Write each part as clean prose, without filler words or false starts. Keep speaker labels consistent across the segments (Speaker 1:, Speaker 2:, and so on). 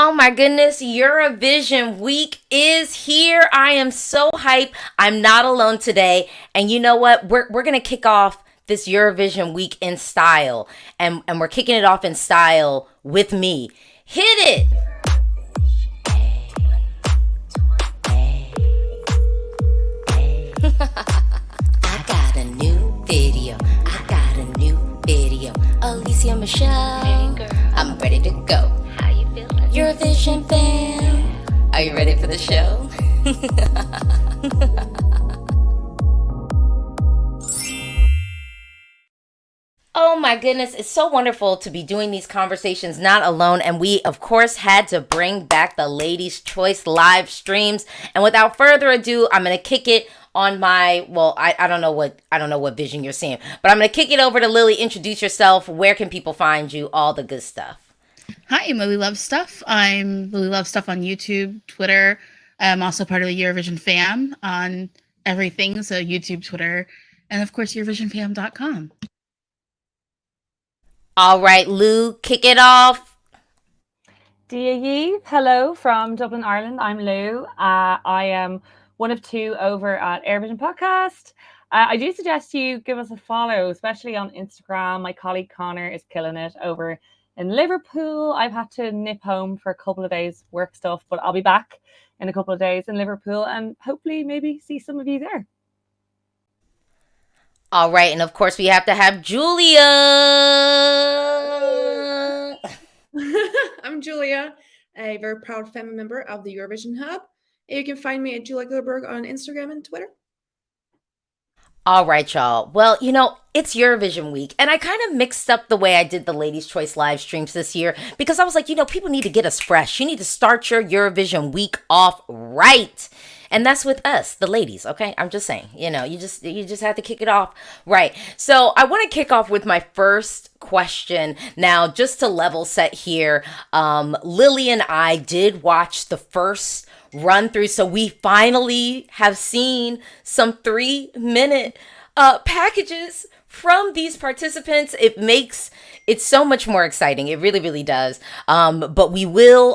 Speaker 1: Oh my goodness, Eurovision week is here. I am so hyped. I'm not alone today. And you know what? We're going to kick off this Eurovision week in style. And we're kicking it off in style with me. Hit it. I got a new video. I got a new video. Alicia Michelle.
Speaker 2: Hey girl.
Speaker 1: I'm ready to go.
Speaker 2: How you feeling?
Speaker 1: Eurovision fan. Are you ready for the show? Oh my goodness, it's so wonderful to be doing these conversations not alone. And we, of course, had to bring back the Ladies' Choice live streams. And without further ado, I'm going to kick it on my, I don't know what vision you're seeing, but I'm going to kick it over to Lily. Introduce yourself. Where can people find you? All the good stuff.
Speaker 3: Hi, I'm Lily Love Stuff. I'm Lily Love Stuff on YouTube, Twitter. I'm also part of the Eurovision fam on everything. So YouTube, Twitter, and of course, EurovisionFam.com.
Speaker 1: All right, Lou, kick it off.
Speaker 4: Dia Ye, hello from Dublin, Ireland. I'm Lou. I am one of two over at Eurovision Podcast. I do suggest you give us a follow, especially on Instagram. My colleague Connor is killing it over in Liverpool. I've had to nip home for a couple of days work stuff, but I'll be back in a couple of days in Liverpool and hopefully maybe see some of you there.
Speaker 1: All right, and of course we have to have Julia.
Speaker 5: I'm Julia, a very proud family member of the Eurovision Hub. You can find me at Julia Gilberg on Instagram and Twitter.
Speaker 1: All right, y'all. Well, it's Eurovision week, and I kind of mixed up the way I did the Ladies' Choice live streams this year because I was like, people need to get us fresh. You need to start your Eurovision week off right. And that's with us, the ladies, okay? I'm just saying, you just have to kick it off right. So I want to kick off with my first question. Now, just to level set here, Lily and I did watch the first run through. So we finally have seen some 3-minute packages from these participants. It's so much more exciting. It really, really does. But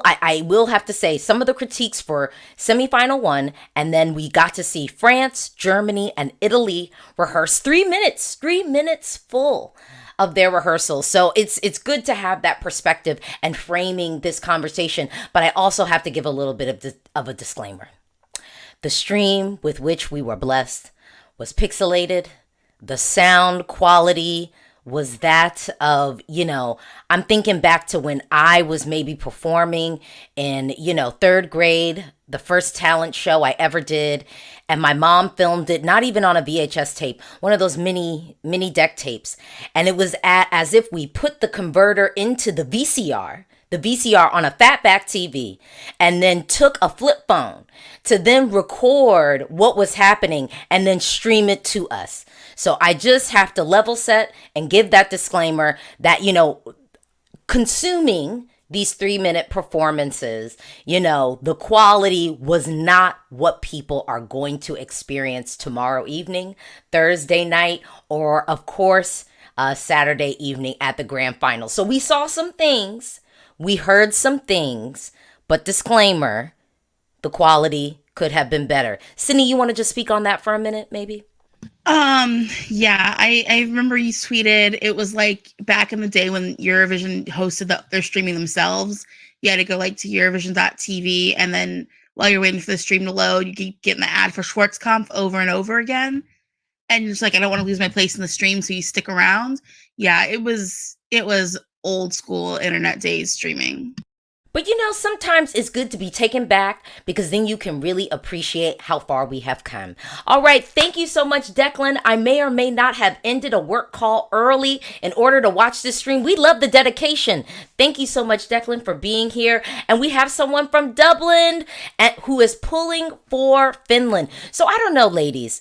Speaker 1: I will have to say some of the critiques for semifinal 1, and then we got to see France, Germany, and Italy rehearse 3 minutes full of their rehearsals. So it's good to have that perspective and framing this conversation. But I also have to give a little bit of a disclaimer. The stream with which we were blessed was pixelated. The sound quality was that of, I'm thinking back to when I was maybe performing in, 3rd grade, the first talent show I ever did. And my mom filmed it, not even on a VHS tape, one of those mini deck tapes. And it was as if we put the converter into the VCR on a fatback TV, and then took a flip phone to then record what was happening and then stream it to us. So I just have to level set and give that disclaimer that, consuming these 3-minute performances, the quality was not what people are going to experience tomorrow evening, Thursday night, or of course, Saturday evening at the grand final. So we saw some things. We heard some things, but disclaimer, the quality could have been better. Sydney, you want to just speak on that for a minute, maybe?
Speaker 3: Yeah, I remember you tweeted, it was like back in the day when Eurovision hosted their streaming themselves. You had to go to Eurovision.tv, and then while you're waiting for the stream to load, you keep getting the ad for Schwarzkampf over and over again. And you're just like, I don't want to lose my place in the stream, so you stick around. Yeah, it was old school internet days streaming.
Speaker 1: But sometimes it's good to be taken back because then you can really appreciate how far we have come. All right, thank you so much, Declan. I may or may not have ended a work call early in order to watch this stream. We love the dedication. Thank you so much, Declan, for being here. And we have someone from Dublin who is pulling for Finland. So I don't know, ladies.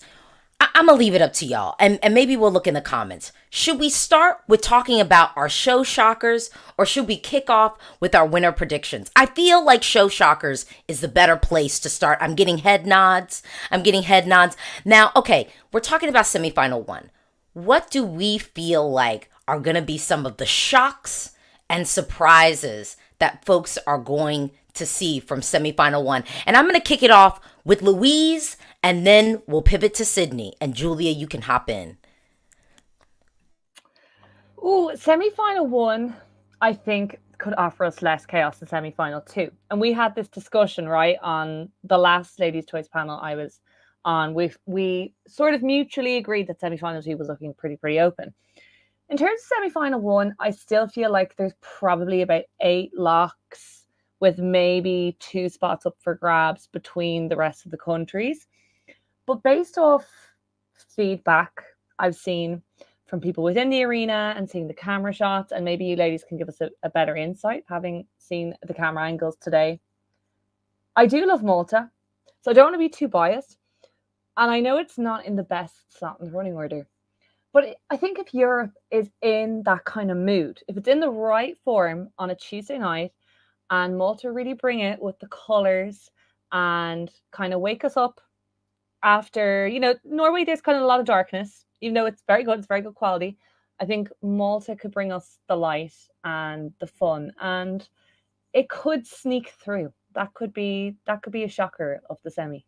Speaker 1: I'm going to leave it up to y'all, and maybe we'll look in the comments. Should we start with talking about our show shockers, or should we kick off with our winner predictions? I feel like show shockers is the better place to start. I'm getting head nods. Now, okay, we're talking about semifinal 1. What do we feel like are going to be some of the shocks and surprises that folks are going to see from semifinal one. And I'm going to kick it off with Louise, and then we'll pivot to Sydney. And Julia, you can hop in.
Speaker 4: Oh, semi-final one, I think could offer us less chaos than semi-final two. And we had this discussion, right, on the last Ladies' Choice panel I was on. We sort of mutually agreed that semi-final two was looking pretty open. In terms of semi-final one, I still feel like there's probably about 8 locks with maybe 2 spots up for grabs between the rest of the countries. But based off feedback I've seen from people within the arena and seeing the camera shots, and maybe you ladies can give us a better insight having seen the camera angles today. I do love Malta, so I don't want to be too biased. And I know it's not in the best slot in the running order, but I think if Europe is in that kind of mood, if it's in the right form on a Tuesday night, and Malta really bring it with the colours and kind of wake us up after, Norway, there's kind of a lot of darkness, even though it's very good quality. I think Malta could bring us the light and the fun, and it could sneak through. That could be a shocker of the semi.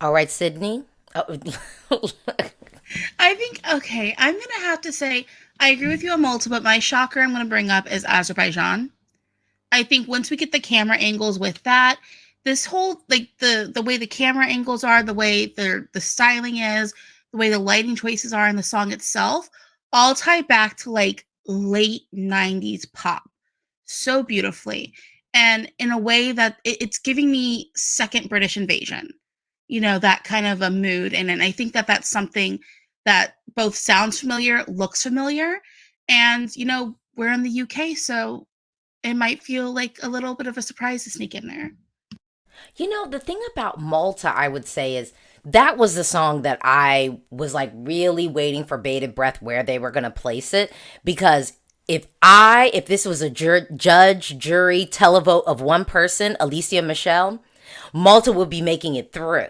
Speaker 1: All right, Sydney. Oh.
Speaker 3: I think, okay, I'm going to have to say, I agree with you on Malta, but my shocker I'm going to bring up is Azerbaijan. I think once we get the camera angles with that, this whole, like, the way the camera angles are, the way the styling is, the way the lighting choices are in the song itself, all tie back to, like, late 90s pop so beautifully. And in a way that it's giving me second British Invasion, that kind of a mood. And I think that that's something that both sounds familiar, looks familiar. And, we're in the UK, so it might feel like a little bit of a surprise to sneak in there.
Speaker 1: The thing about Malta, I would say, is that was the song that I was like really waiting for bated breath where they were going to place it. Because if this was a judge, jury, televote of one person, Alicia Michelle, Malta would be making it through.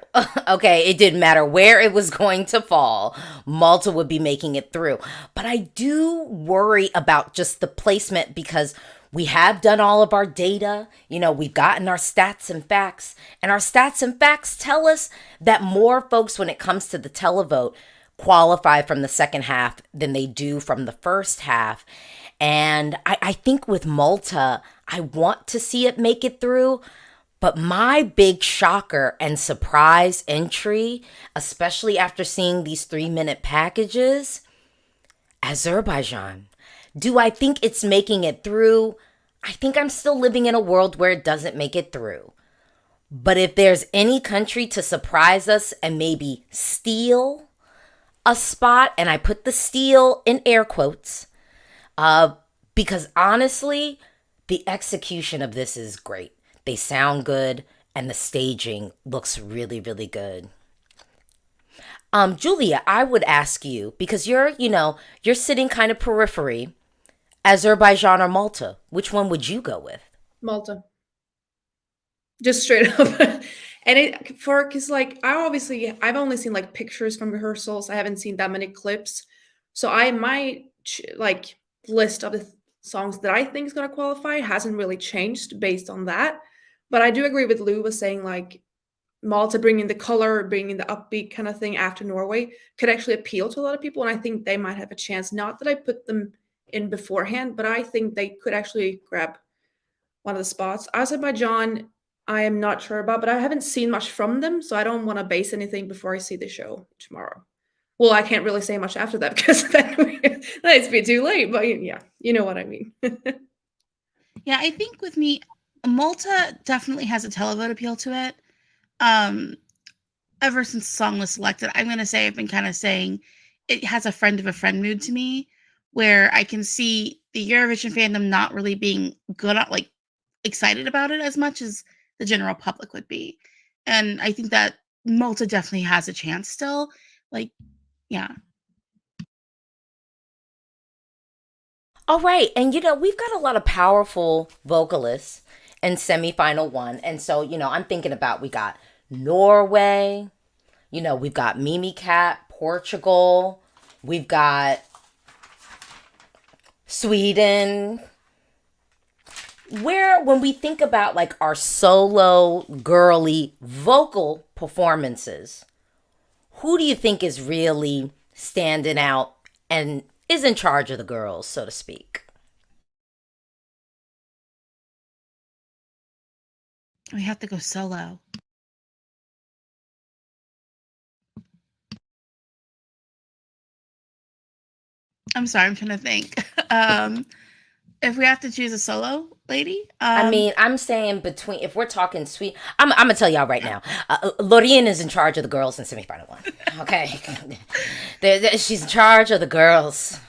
Speaker 1: Okay, it didn't matter where it was going to fall. Malta would be making it through. But I do worry about just the placement, because we have done all of our data. We've gotten our stats and facts. And our stats and facts tell us that more folks, when it comes to the televote, qualify from the second half than they do from the first half. And I think with Malta, I want to see it make it through. But my big shocker and surprise entry, especially after seeing these 3-minute packages, Azerbaijan. Do I think it's making it through? I think I'm still living in a world where it doesn't make it through. But if there's any country to surprise us and maybe steal a spot, and I put the steal in air quotes, because honestly, the execution of this is great. They sound good, and the staging looks really, really good. Julia, I would ask you, because you're sitting kind of periphery, Azerbaijan or Malta, which one would you go with?
Speaker 5: Malta. Just straight up. And because like, I've only seen like pictures from rehearsals. I haven't seen that many clips. So my list of the songs that I think is going to qualify hasn't really changed based on that. But I do agree with Lou was saying, like, Malta bringing the color, bringing the upbeat kind of thing after Norway could actually appeal to a lot of people. And I think they might have a chance. Not that I put them in beforehand, but I think they could actually grab one of the spots. Azerbaijan, I am not sure about, but I haven't seen much from them. So I don't want to base anything before I see the show tomorrow. Well, I can't really say much after that because it's be too late. But yeah, you know what I mean.
Speaker 3: Yeah, I think with me, Malta definitely has a televote appeal to it. Ever since the song was selected, I'm going to say I've been kind of saying it has a friend of a friend mood to me, where I can see the Eurovision fandom not really being good at, like, excited about it as much as the general public would be. And I think that Malta definitely has a chance still. Like, yeah.
Speaker 1: All right. And, we've got a lot of powerful vocalists in semifinal one. And so, I'm thinking about, we got Norway, we've got Mimi Cat, Portugal, we've got Sweden. Where, when we think about like our solo girly vocal performances, who do you think is really standing out and is in charge of the girls, so to speak?
Speaker 3: We have to go solo. I'm sorry, I'm trying to think. If we have to choose a solo lady,
Speaker 1: I mean, I'm saying between, if we're talking sweet, I'm gonna tell y'all right now. Lorien is in charge of the girls in semifinal one. Okay, she's in charge of the girls.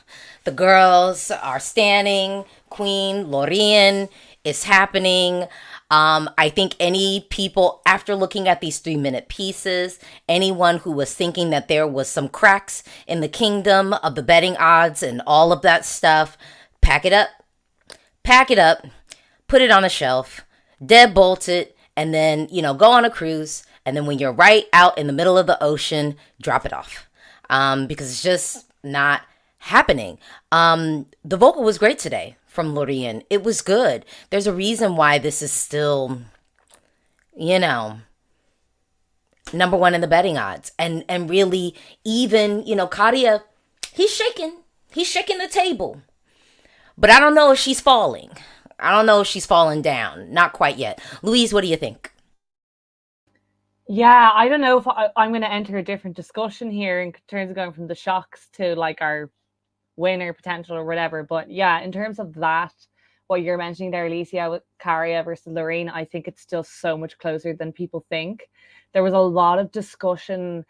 Speaker 1: The girls are standing. Queen Lorien is happening. I think any people, after looking at these 3-minute pieces, anyone who was thinking that there was some cracks in the kingdom of the betting odds and all of that stuff, pack it up. Pack it up, put it on a shelf, deadbolt it, and then, go on a cruise. And then when you're right out in the middle of the ocean, drop it off. Because it's just not happening. The vocal was great today from Lorien. It was good. There's a reason why this is still, number one in the betting odds. And really, even, Kadia, he's shaking. He's shaking the table. But I don't know if she's falling. I don't know if she's falling down. Not quite yet. Louise, what do you think?
Speaker 4: Yeah, I don't know if I'm going to enter a different discussion here in terms of going from the shocks to like our winner potential or whatever. But yeah, in terms of that, what you're mentioning there, Alicia, with Caria versus Lorraine, I think it's still so much closer than people think. There was a lot of discussion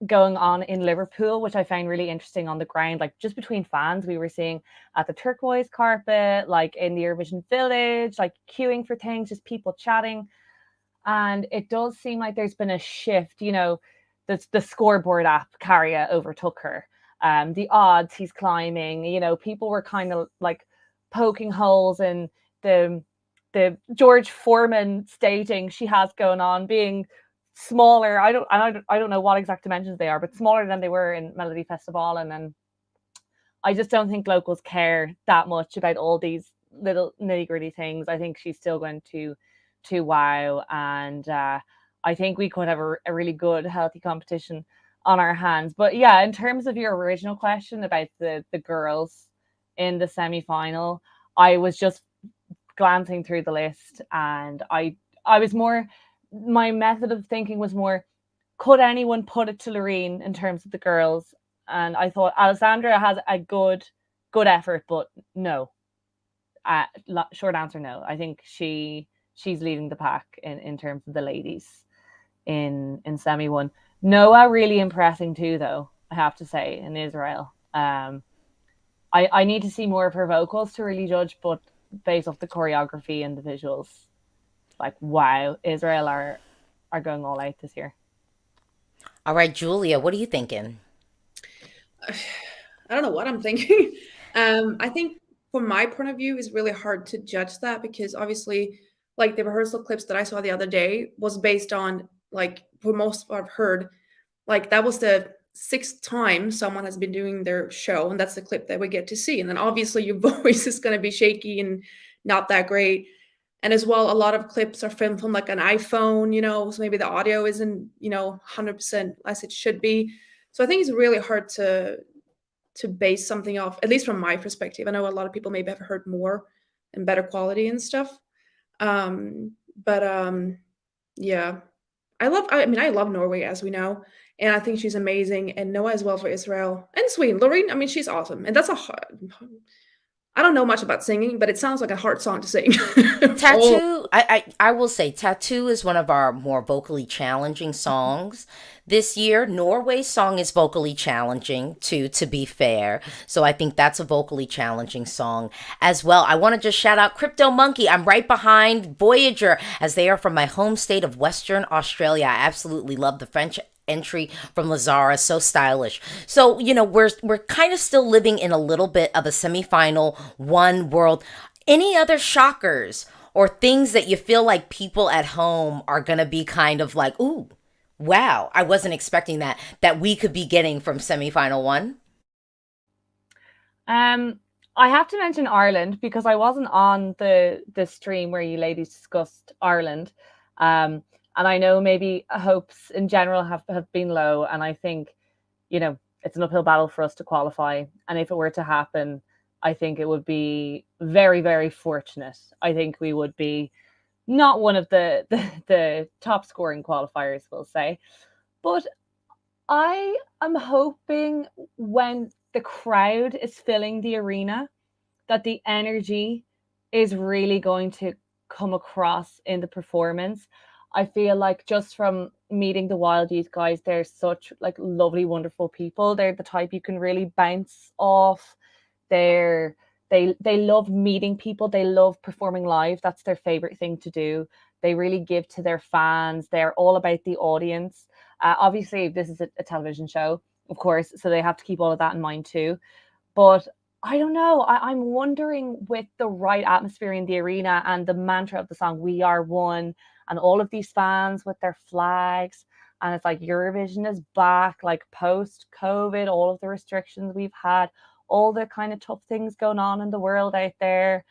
Speaker 4: going on in Liverpool, which I found really interesting on the ground, like just between fans. We were seeing at the turquoise carpet, like in the Eurovision village, like queuing for things, just people chatting. And it does seem like there's been a shift, the scoreboard app, Caria overtook her. The odds he's climbing, people were kind of like poking holes in the George Foreman stating she has going on, being smaller. I don't know what exact dimensions they are, but smaller than they were in Melody Festival. And then I just don't think locals care that much about all these little nitty gritty things. I think she's still going to wow, and I think we could have a really good, healthy competition on our hands. But yeah, in terms of your original question about the girls in the semi final, I was just glancing through the list, and I was more, my method of thinking was more, could anyone put it to Loreen in terms of the girls? And I thought Alessandra has a good effort, but no. Short answer, no. I think she's leading the pack in terms of the ladies in semi one. Noah really impressing too, though, I have to say, in Israel. I need to see more of her vocals to really judge, but based off the choreography and the visuals, like, wow, Israel are going all out this year.
Speaker 1: All right, Julia, what are you thinking?
Speaker 5: I don't know what I'm thinking. I think from my point of view, it's really hard to judge that because obviously, like the rehearsal clips that I saw the other day was based on, like, for most I've heard, like that was the 6th time someone has been doing their show, and that's the clip that we get to see. And then obviously your voice is going to be shaky and not that great. And as well, a lot of clips are filmed from like an iPhone, so maybe the audio isn't, 100% as it should be. So I think it's really hard to base something off, at least from my perspective. I know a lot of people maybe have heard more and better quality and stuff. But yeah, I love Norway, as we know, and I think she's amazing, and Noah as well for Israel and Sweden. Loreen, I mean, she's awesome, and that's I don't know much about singing, but it sounds like a hard song to sing.
Speaker 1: Tattoo, I will say Tattoo is one of our more vocally challenging songs this year. Norway's song is vocally challenging too, to be fair. So I think that's a vocally challenging song as well. I want to just shout out Crypto Monkey. I'm right behind Voyager, as they are from my home state of Western Australia. I absolutely love the French entry from Lazara, so stylish. So, we're kind of still living in a little bit of a semifinal one world. Any other shockers or things that you feel like people at home are going to be kind of like, ooh, wow, I wasn't expecting that we could be getting from semifinal one?
Speaker 4: I have to mention Ireland because I wasn't on the stream where you ladies discussed Ireland. And I know maybe hopes in general have been low. And I think, it's an uphill battle for us to qualify. And if it were to happen, I think it would be very, very fortunate. I think we would be not one of the top scoring qualifiers, we'll say. But I am hoping when the crowd is filling the arena, that the energy is really going to come across in the performance. I feel like just from meeting the Wild Youth guys, they're such like lovely, wonderful people. They're the type you can really bounce off. They're they love meeting people. They love performing live. That's their favorite thing to do. They really give to their fans. They're all about the audience. Obviously, this is a television show, of course, so they have to keep all of that in mind too. But I don't know. I'm wondering with the right atmosphere in the arena and the mantra of the song, "We Are One," and all of these fans with their flags. And it's like Eurovision is back, like post COVID, all of the restrictions we've had, all the kind of tough things going on in the world out there.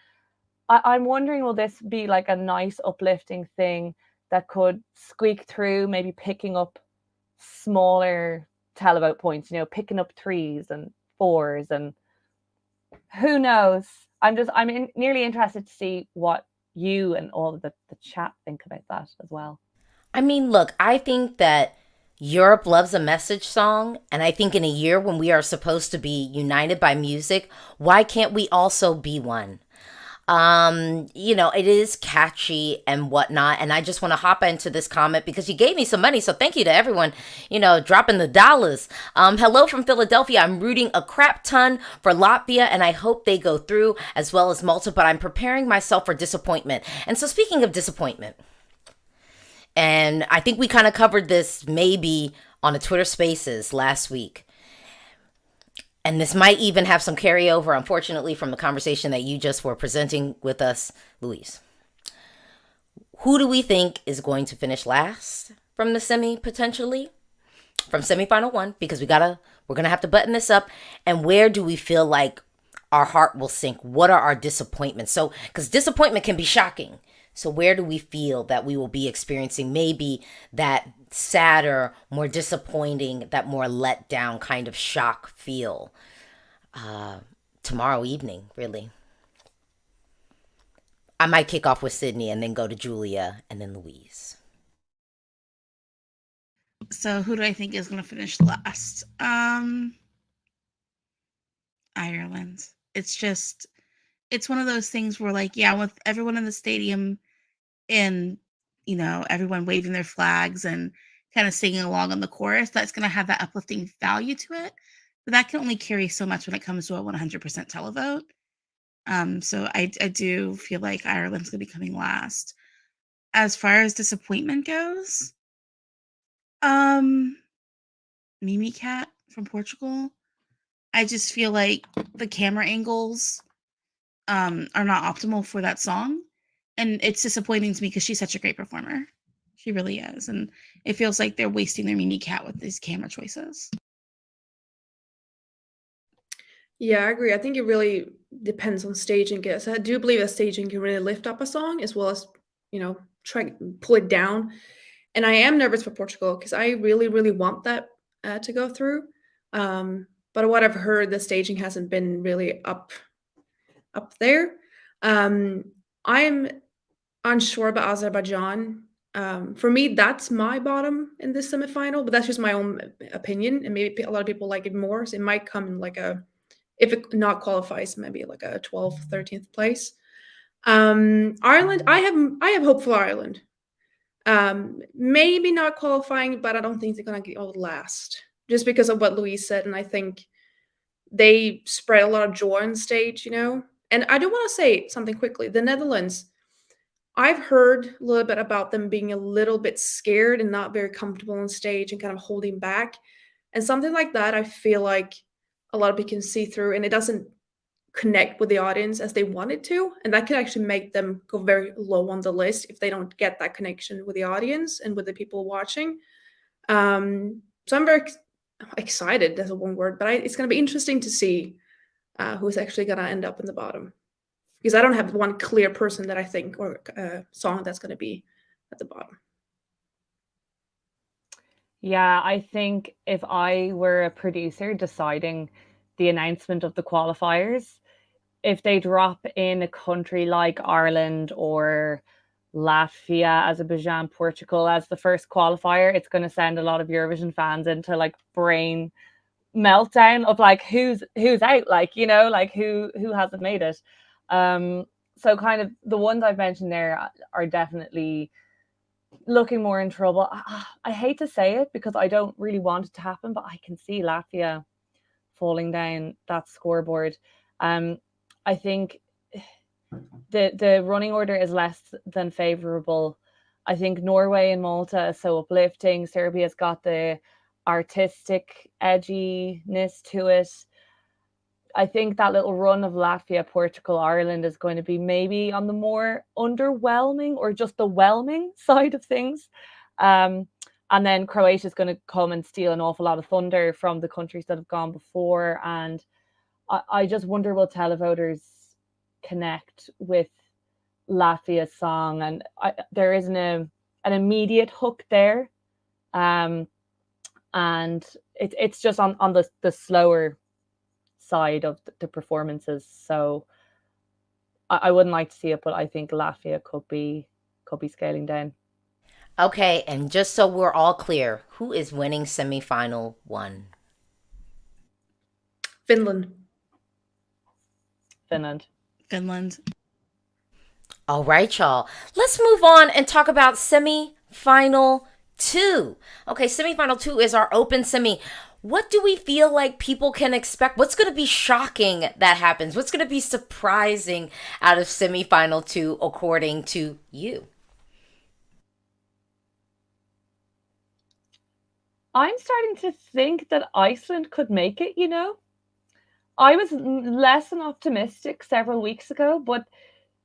Speaker 4: I'm wondering, will this be like a nice, uplifting thing that could squeak through, maybe picking up smaller televote points, picking up threes and fours, and who knows? I'm nearly interested to see what you and all of the chat think about that as well.
Speaker 1: I mean, look, I think that Europe loves a message song. And I think in a year when we are supposed to be united by music, why can't we also be one? It is catchy and whatnot. And I just want to hop into this comment because you gave me some money. So thank you to everyone, dropping the dollars. Hello from Philadelphia. I'm rooting a crap ton for Latvia and I hope they go through as well as Malta, but I'm preparing myself for disappointment. And so speaking of disappointment, and I think we kind of covered this maybe on a Twitter Spaces last week. And this might even have some carryover, unfortunately, from the conversation that you just were presenting with us, Louise. Who do we think is going to finish last from the semi, potentially? From semifinal one, because we're going to have to button this up. And where do we feel like our heart will sink? What are our disappointments? So, because disappointment can be shocking. So where do we feel that we will be experiencing maybe that sadder, more disappointing, that more let down kind of shock feel tomorrow evening, really? I might kick off with Sydney and then go to Julia and then Louise.
Speaker 3: So who do I think is going to finish last? Ireland. It's one of those things where, like, yeah, with everyone in the stadium and, everyone waving their flags and kind of singing along on the chorus, that's going to have that uplifting value to it. But that can only carry so much when it comes to a 100% televote. So I do feel like Ireland's going to be coming last. As far as disappointment goes, Mimi Cat from Portugal. I just feel like the camera angles are not optimal for that song. And it's disappointing to me because she's such a great performer. She really is. And it feels like they're wasting their Mimi Cat with these camera choices.
Speaker 5: Yeah, I agree. I think it really depends on staging. Yes, I do believe that staging can really lift up a song as well as, try pull it down. And I am nervous for Portugal because I really, really want that to go through. But what I've heard, the staging hasn't been really up there. I'm unsure about Azerbaijan. For me, that's my bottom in this semifinal, but that's just my own opinion. And maybe a lot of people like it more. So it might come in like if it not qualifies, maybe like a 12th, 13th place. Ireland, I have hope for Ireland. Maybe not qualifying, but I don't think they're going to go last just because of what Louise said. And I think they spread a lot of joy on stage, And I do want to say something quickly. The Netherlands, I've heard a little bit about them being a little bit scared and not very comfortable on stage and kind of holding back. And something like that, I feel like a lot of people can see through, and it doesn't connect with the audience as they want it to. And that could actually make them go very low on the list if they don't get that connection with the audience and with the people watching. So I'm very excited, that's a one word, but it's going to be interesting to see who's actually gonna end up in the bottom. Because I don't have one clear person that I think, or song that's gonna be at the bottom.
Speaker 4: Yeah, I think if I were a producer deciding the announcement of the qualifiers, if they drop in a country like Ireland or Latvia, Azerbaijan, Portugal as the first qualifier, it's going to send a lot of Eurovision fans into like brain meltdown of like who's out, like, you know, like who hasn't made it. Um, so kind of the ones I've mentioned there are definitely looking more in trouble. I hate to say it because I don't really want it to happen, but I can see Latvia falling down that scoreboard. Um, I think the running order is less than favorable. I think Norway and Malta is so uplifting. Serbia's got the artistic edginess to it. I think that little run of Latvia, Portugal, Ireland is going to be maybe on the more underwhelming or just the whelming side of things. And then Croatia is going to come and steal an awful lot of thunder from the countries that have gone before. And I just wonder, will televoters connect with Latvia's song? And there isn't an immediate hook there. And it's just on the slower side of the performances. So I wouldn't like to see it, but I think Latvia could be scaling down.
Speaker 1: Okay, and just so we're all clear, who is winning semifinal 1?
Speaker 5: Finland.
Speaker 4: Finland.
Speaker 1: All right, y'all. Let's move on and talk about semifinal 2. Okay, semifinal 2 is our open semi. What do we feel like people can expect? What's going to be shocking that happens? What's going to be surprising out of semifinal 2 according to you?
Speaker 4: I'm starting to think that Iceland could make it, you know? I was less than optimistic several weeks ago, but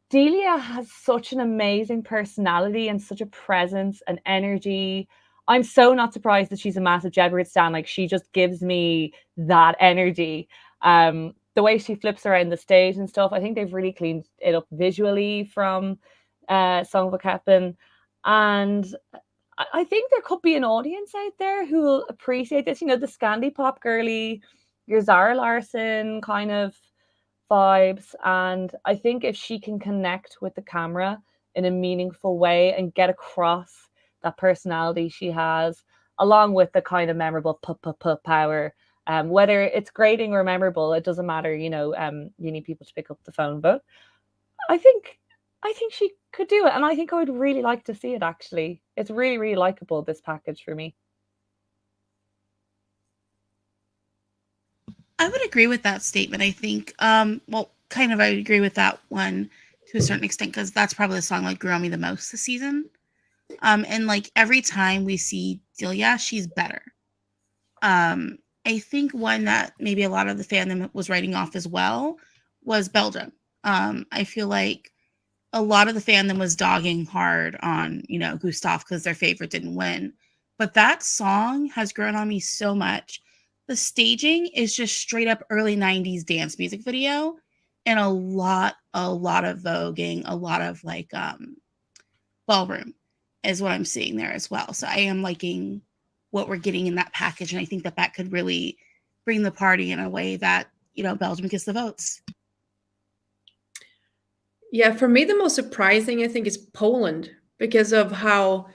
Speaker 4: Delia has such an amazing personality and such a presence and energy. I'm so not surprised that she's a massive Jedward stan. Like, she just gives me that energy. The way she flips around the stage and stuff, I think they've really cleaned it up visually from Song of a Captain. And I think there could be an audience out there who will appreciate this. You know, the Scandi pop girly, your Zara Larson kind of vibes. And I think if she can connect with the camera in a meaningful way and get across that personality she has, along with the kind of memorable power, whether it's grating or memorable, it doesn't matter. You know, you need people to pick up the phone. But I think she could do it, and I think I would really like to see it. Actually, it's really, really likable, this package for me.
Speaker 3: I would agree with that statement. I think, well, kind of, I would agree with that one to a certain extent because that's probably the song that grew on me the most this season. And like every time we see Delia, she's better. I think one that maybe a lot of the fandom was writing off as well was Belgium. I feel like a lot of the fandom was dogging hard on, you know, Gustav because their favorite didn't win. But that song has grown on me so much. The staging is just straight up early 90s dance music video and a lot of voguing, a lot of like ballroom is what I'm seeing there as well. So I am liking what we're getting in that package. And I think that could really bring the party in a way that, you know, Belgium gets the votes.
Speaker 5: Yeah, for me, the most surprising, I think, is Poland because of how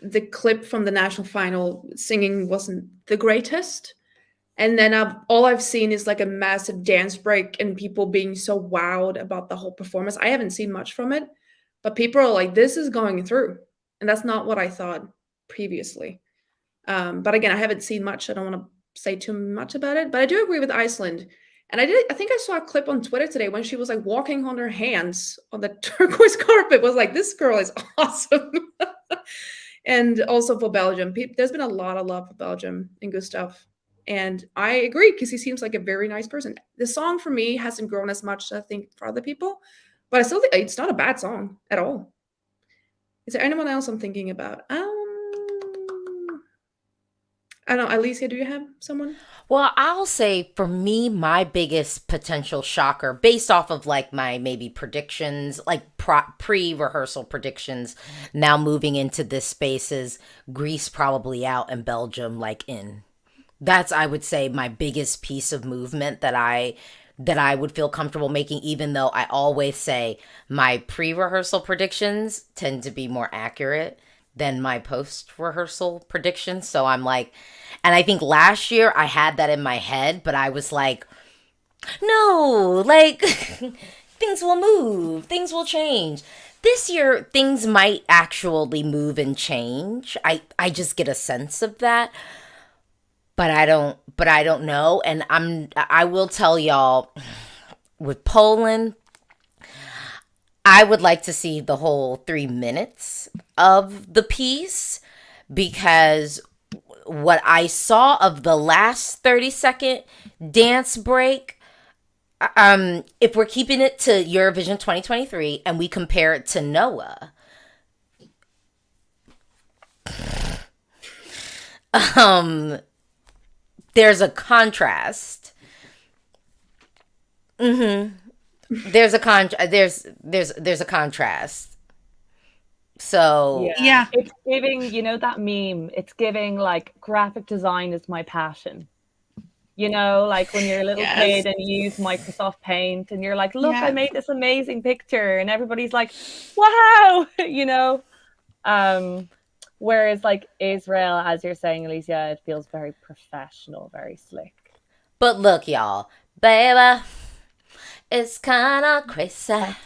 Speaker 5: the clip from the national final singing wasn't the greatest. And then all I've seen is like a massive dance break and people being so wowed about the whole performance. I haven't seen much from it, but people are like, this is going through. And that's not what I thought previously. But again, I haven't seen much. I don't want to say too much about it, but I do agree with Iceland. And I think I saw a clip on Twitter today when she was like walking on her hands on the turquoise carpet. Was like, this girl is awesome. And also for Belgium, there's been a lot of love for Belgium and Gustav. And I agree because he seems like a very nice person. The song for me hasn't grown as much, I think, for other people, but I still think it's not a bad song at all. Is there anyone else I'm thinking about? I don't know, Alicia, do you have someone?
Speaker 1: Well, I'll say for me, my biggest potential shocker, based off of like my maybe predictions, like pre rehearsal predictions, now moving into this space is Greece probably out and Belgium like in. That's, I would say, my biggest piece of movement that I would feel comfortable making, even though I always say my pre-rehearsal predictions tend to be more accurate than my post-rehearsal predictions. So I'm like, and I think last year I had that in my head, but I was like, no, like things will move, things will change. This year things might actually move and change. I just get a sense of that, but I don't know, and I will tell y'all with Poland, I would like to see the whole 3 minutes of the piece, because what I saw of the last 30-second dance break, if we're keeping it to Eurovision 2023 and we compare it to Noah, there's a contrast. There's a contrast. So
Speaker 3: Yeah.
Speaker 4: It's giving, that meme, it's giving like graphic design is my passion. Like when you're a little
Speaker 3: Yes.
Speaker 4: kid and you use Microsoft Paint and you're like, look, I
Speaker 3: Yes.
Speaker 4: made this amazing picture, and everybody's like, wow, whereas like Israel, as you're saying, Alicia, it feels very professional, very slick.
Speaker 1: but look, y'all, baby, it's kind of crazy.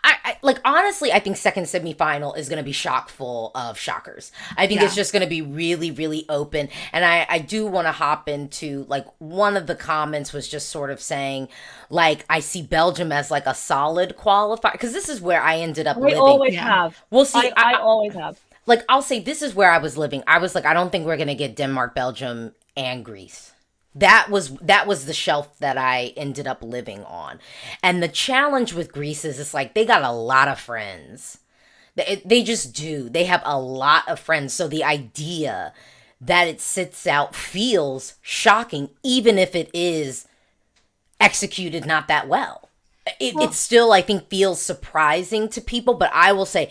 Speaker 1: I like, honestly, I think second semifinal is going to be chock full of shockers. I think it's
Speaker 3: Yeah.
Speaker 1: just going to be really, really open. And I do want to hop into like one of the comments was just sort of saying like I see Belgium as like a solid qualifier, because this is where I ended up
Speaker 4: I
Speaker 1: living.
Speaker 4: always
Speaker 3: Yeah.
Speaker 4: have.
Speaker 1: We'll see.
Speaker 4: I always have.
Speaker 1: Like I'll say this is where I was living. I was like, I don't think we're gonna get Denmark, Belgium, and Greece. That was the shelf that I ended up living on. And the challenge with Greece is it's like they got a lot of friends. They just do. They have a lot of friends. So the idea that it sits out feels shocking, even if it is executed not that well. It still, I think, feels surprising to people. But I will say,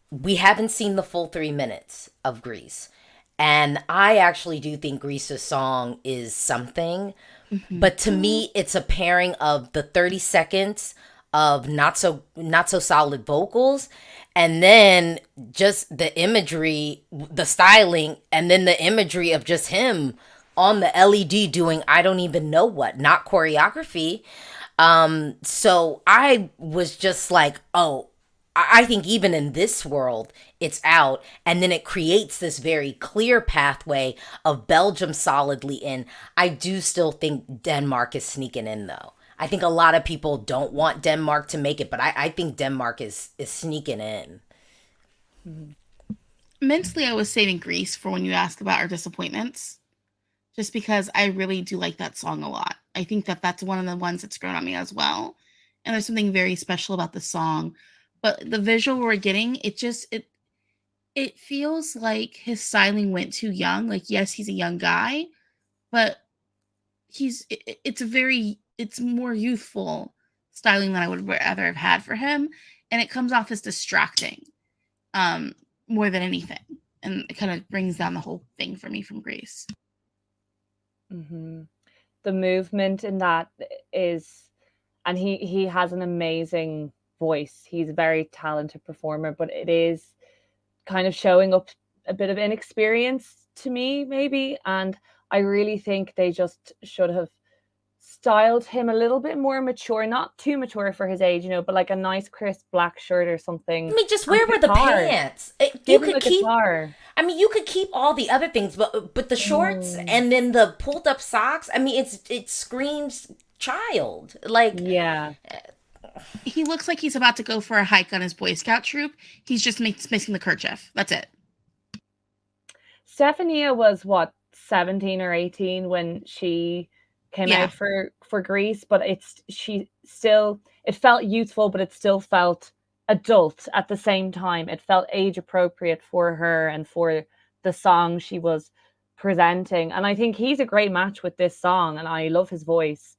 Speaker 1: we haven't seen the full 3 minutes of Greece. And I actually do think Greece's song is something. But to me, it's a pairing of the 30 seconds of not so solid vocals, and then just the imagery, the styling, and then the imagery of just him on the LED doing I don't even know what, not choreography. So I was just like, oh, I think even in this world, it's out. And then it creates this very clear pathway of Belgium solidly in. I do still think Denmark is sneaking in, though. I think a lot of people don't want Denmark to make it, but I think Denmark is sneaking in.
Speaker 3: Mentally, I was saving Greece for when you ask about our disappointments, just because I really do like that song a lot. I think that that's one of the ones that's grown on me as well. And there's something very special about the song. But the visual we're getting, it feels like his styling went too young. Like, yes, he's a young guy, but it's more youthful styling than I would rather have had for him, and it comes off as distracting, more than anything, and it kind of brings down the whole thing for me from Greece.
Speaker 4: The movement in that is, and he has an amazing voice. He's a very talented performer, but it is kind of showing up a bit of inexperience to me, maybe. And I really think they just should have styled him a little bit more mature, not too mature for his age, but like a nice crisp black shirt or something.
Speaker 1: I mean, just where were the pants? You
Speaker 4: Give him
Speaker 1: could
Speaker 4: a
Speaker 1: keep.
Speaker 4: guitar.
Speaker 1: I mean, you could keep all the other things, but the shorts and then the pulled up socks. I mean, it screams child. Like,
Speaker 4: Yeah.
Speaker 3: He looks like he's about to go for a hike on his Boy Scout troop. He's just missing the kerchief. That's it.
Speaker 4: Stefania was what, 17 or 18 when she came
Speaker 3: Yeah.
Speaker 4: out for Greece, but it felt youthful, but it still felt adult at the same time. It felt age appropriate for her and for the song she was presenting. And I think he's a great match with this song, and I love his voice,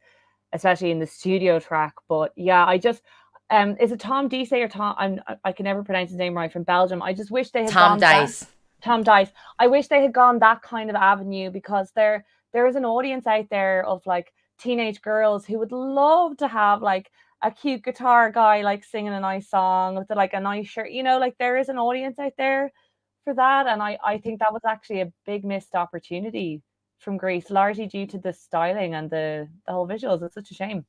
Speaker 4: especially in the studio track. But yeah, I just is it Tom Dice or Tom? I can never pronounce his name right, from Belgium. I just wish they had
Speaker 1: Tom
Speaker 4: gone that.
Speaker 1: Dice.
Speaker 4: Tom Dice. I wish they had gone that kind of avenue, because there is an audience out there of like teenage girls who would love to have like a cute guitar guy like singing a nice song with like a nice shirt. You know, like there is an audience out there for that, and I think that was actually a big missed opportunity from Greece, largely due to the styling and the whole visuals. It's such a shame.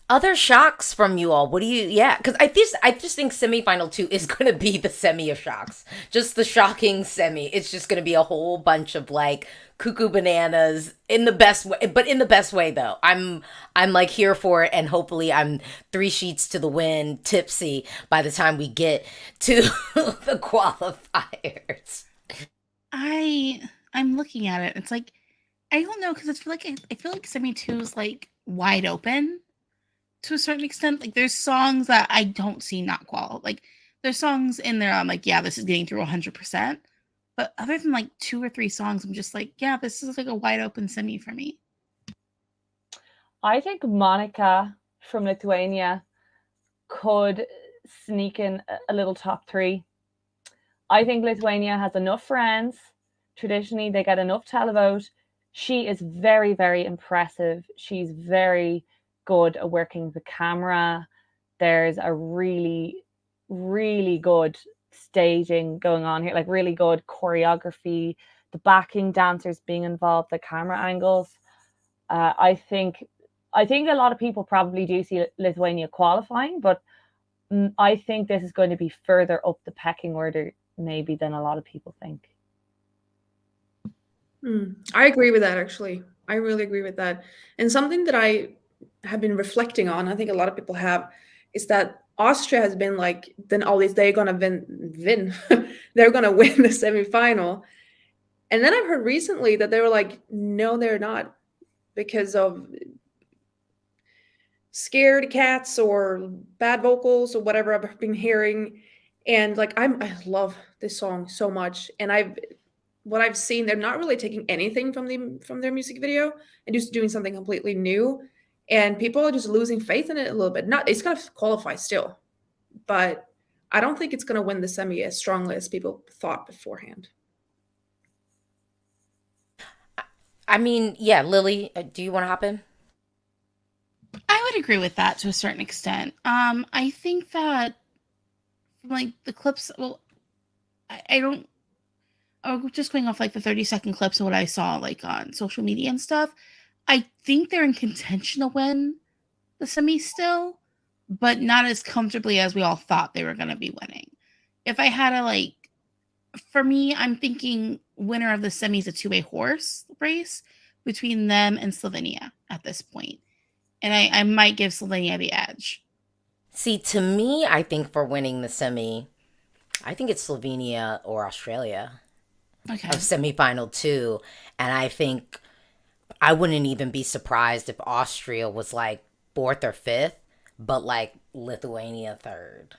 Speaker 1: Other shocks from you all. What do you? Yeah, because I just think semifinal 2 is gonna be the semi of shocks. Just the shocking semi. It's just gonna be a whole bunch of like cuckoo bananas in the best way, but in the best way though. I'm like here for it, and hopefully I'm 3 sheets to the wind, tipsy by the time we get to the qualifiers.
Speaker 3: I'm looking at it. It's like, I don't know, because I feel like semi 2 is like wide open to a certain extent. Like there's songs that I don't see not qual. Like there's songs in there I'm like, yeah, this is getting through 100%. But other than like 2 or 3 songs, I'm just like, yeah, this is like a wide open semi for me.
Speaker 4: I think Monica from Lithuania could sneak in a little top 3. I think Lithuania has enough friends. Traditionally, they get enough televote. She is very, very impressive. She's very good at working the camera. There's a really, really good staging going on here, like really good choreography, the backing dancers being involved, the camera angles. I think a lot of people probably do see Lithuania qualifying, but I think this is going to be further up the pecking order maybe than a lot of people think.
Speaker 5: I agree with that, actually. I really agree with that. And something that I have been reflecting on, I think a lot of people have, is that Austria has been like, then always they're gonna win. They're gonna win the semifinal. And then I've heard recently that they were like, no, they're not, because of scared cats or bad vocals or whatever I've been hearing. And like I love this song so much. And what I've seen, they're not really taking anything from their music video and just doing something completely new. And people are just losing faith in it a little bit. Not It's gonna qualify still, but I don't think it's gonna win the semi as strongly as people thought beforehand.
Speaker 1: I mean, yeah, Lily, do you want to hop in?
Speaker 3: I would agree with that to a certain extent. I think that from like the clips, well, I don't. Just going off like the 30-second clips of what I saw like on social media and stuff. I think they're in contention to win the semi still, but not as comfortably as we all thought they were going to be winning. If I had to like, for me, I'm thinking winner of the semi is a 2-way horse race between them and Slovenia at this point. And I might give Slovenia the edge.
Speaker 1: See, to me, I think for winning the semi, I think it's Slovenia or Australia
Speaker 3: Okay.
Speaker 1: of semifinal 2. And I think I wouldn't even be surprised if Austria was like 4th or 5th, but like Lithuania 3rd.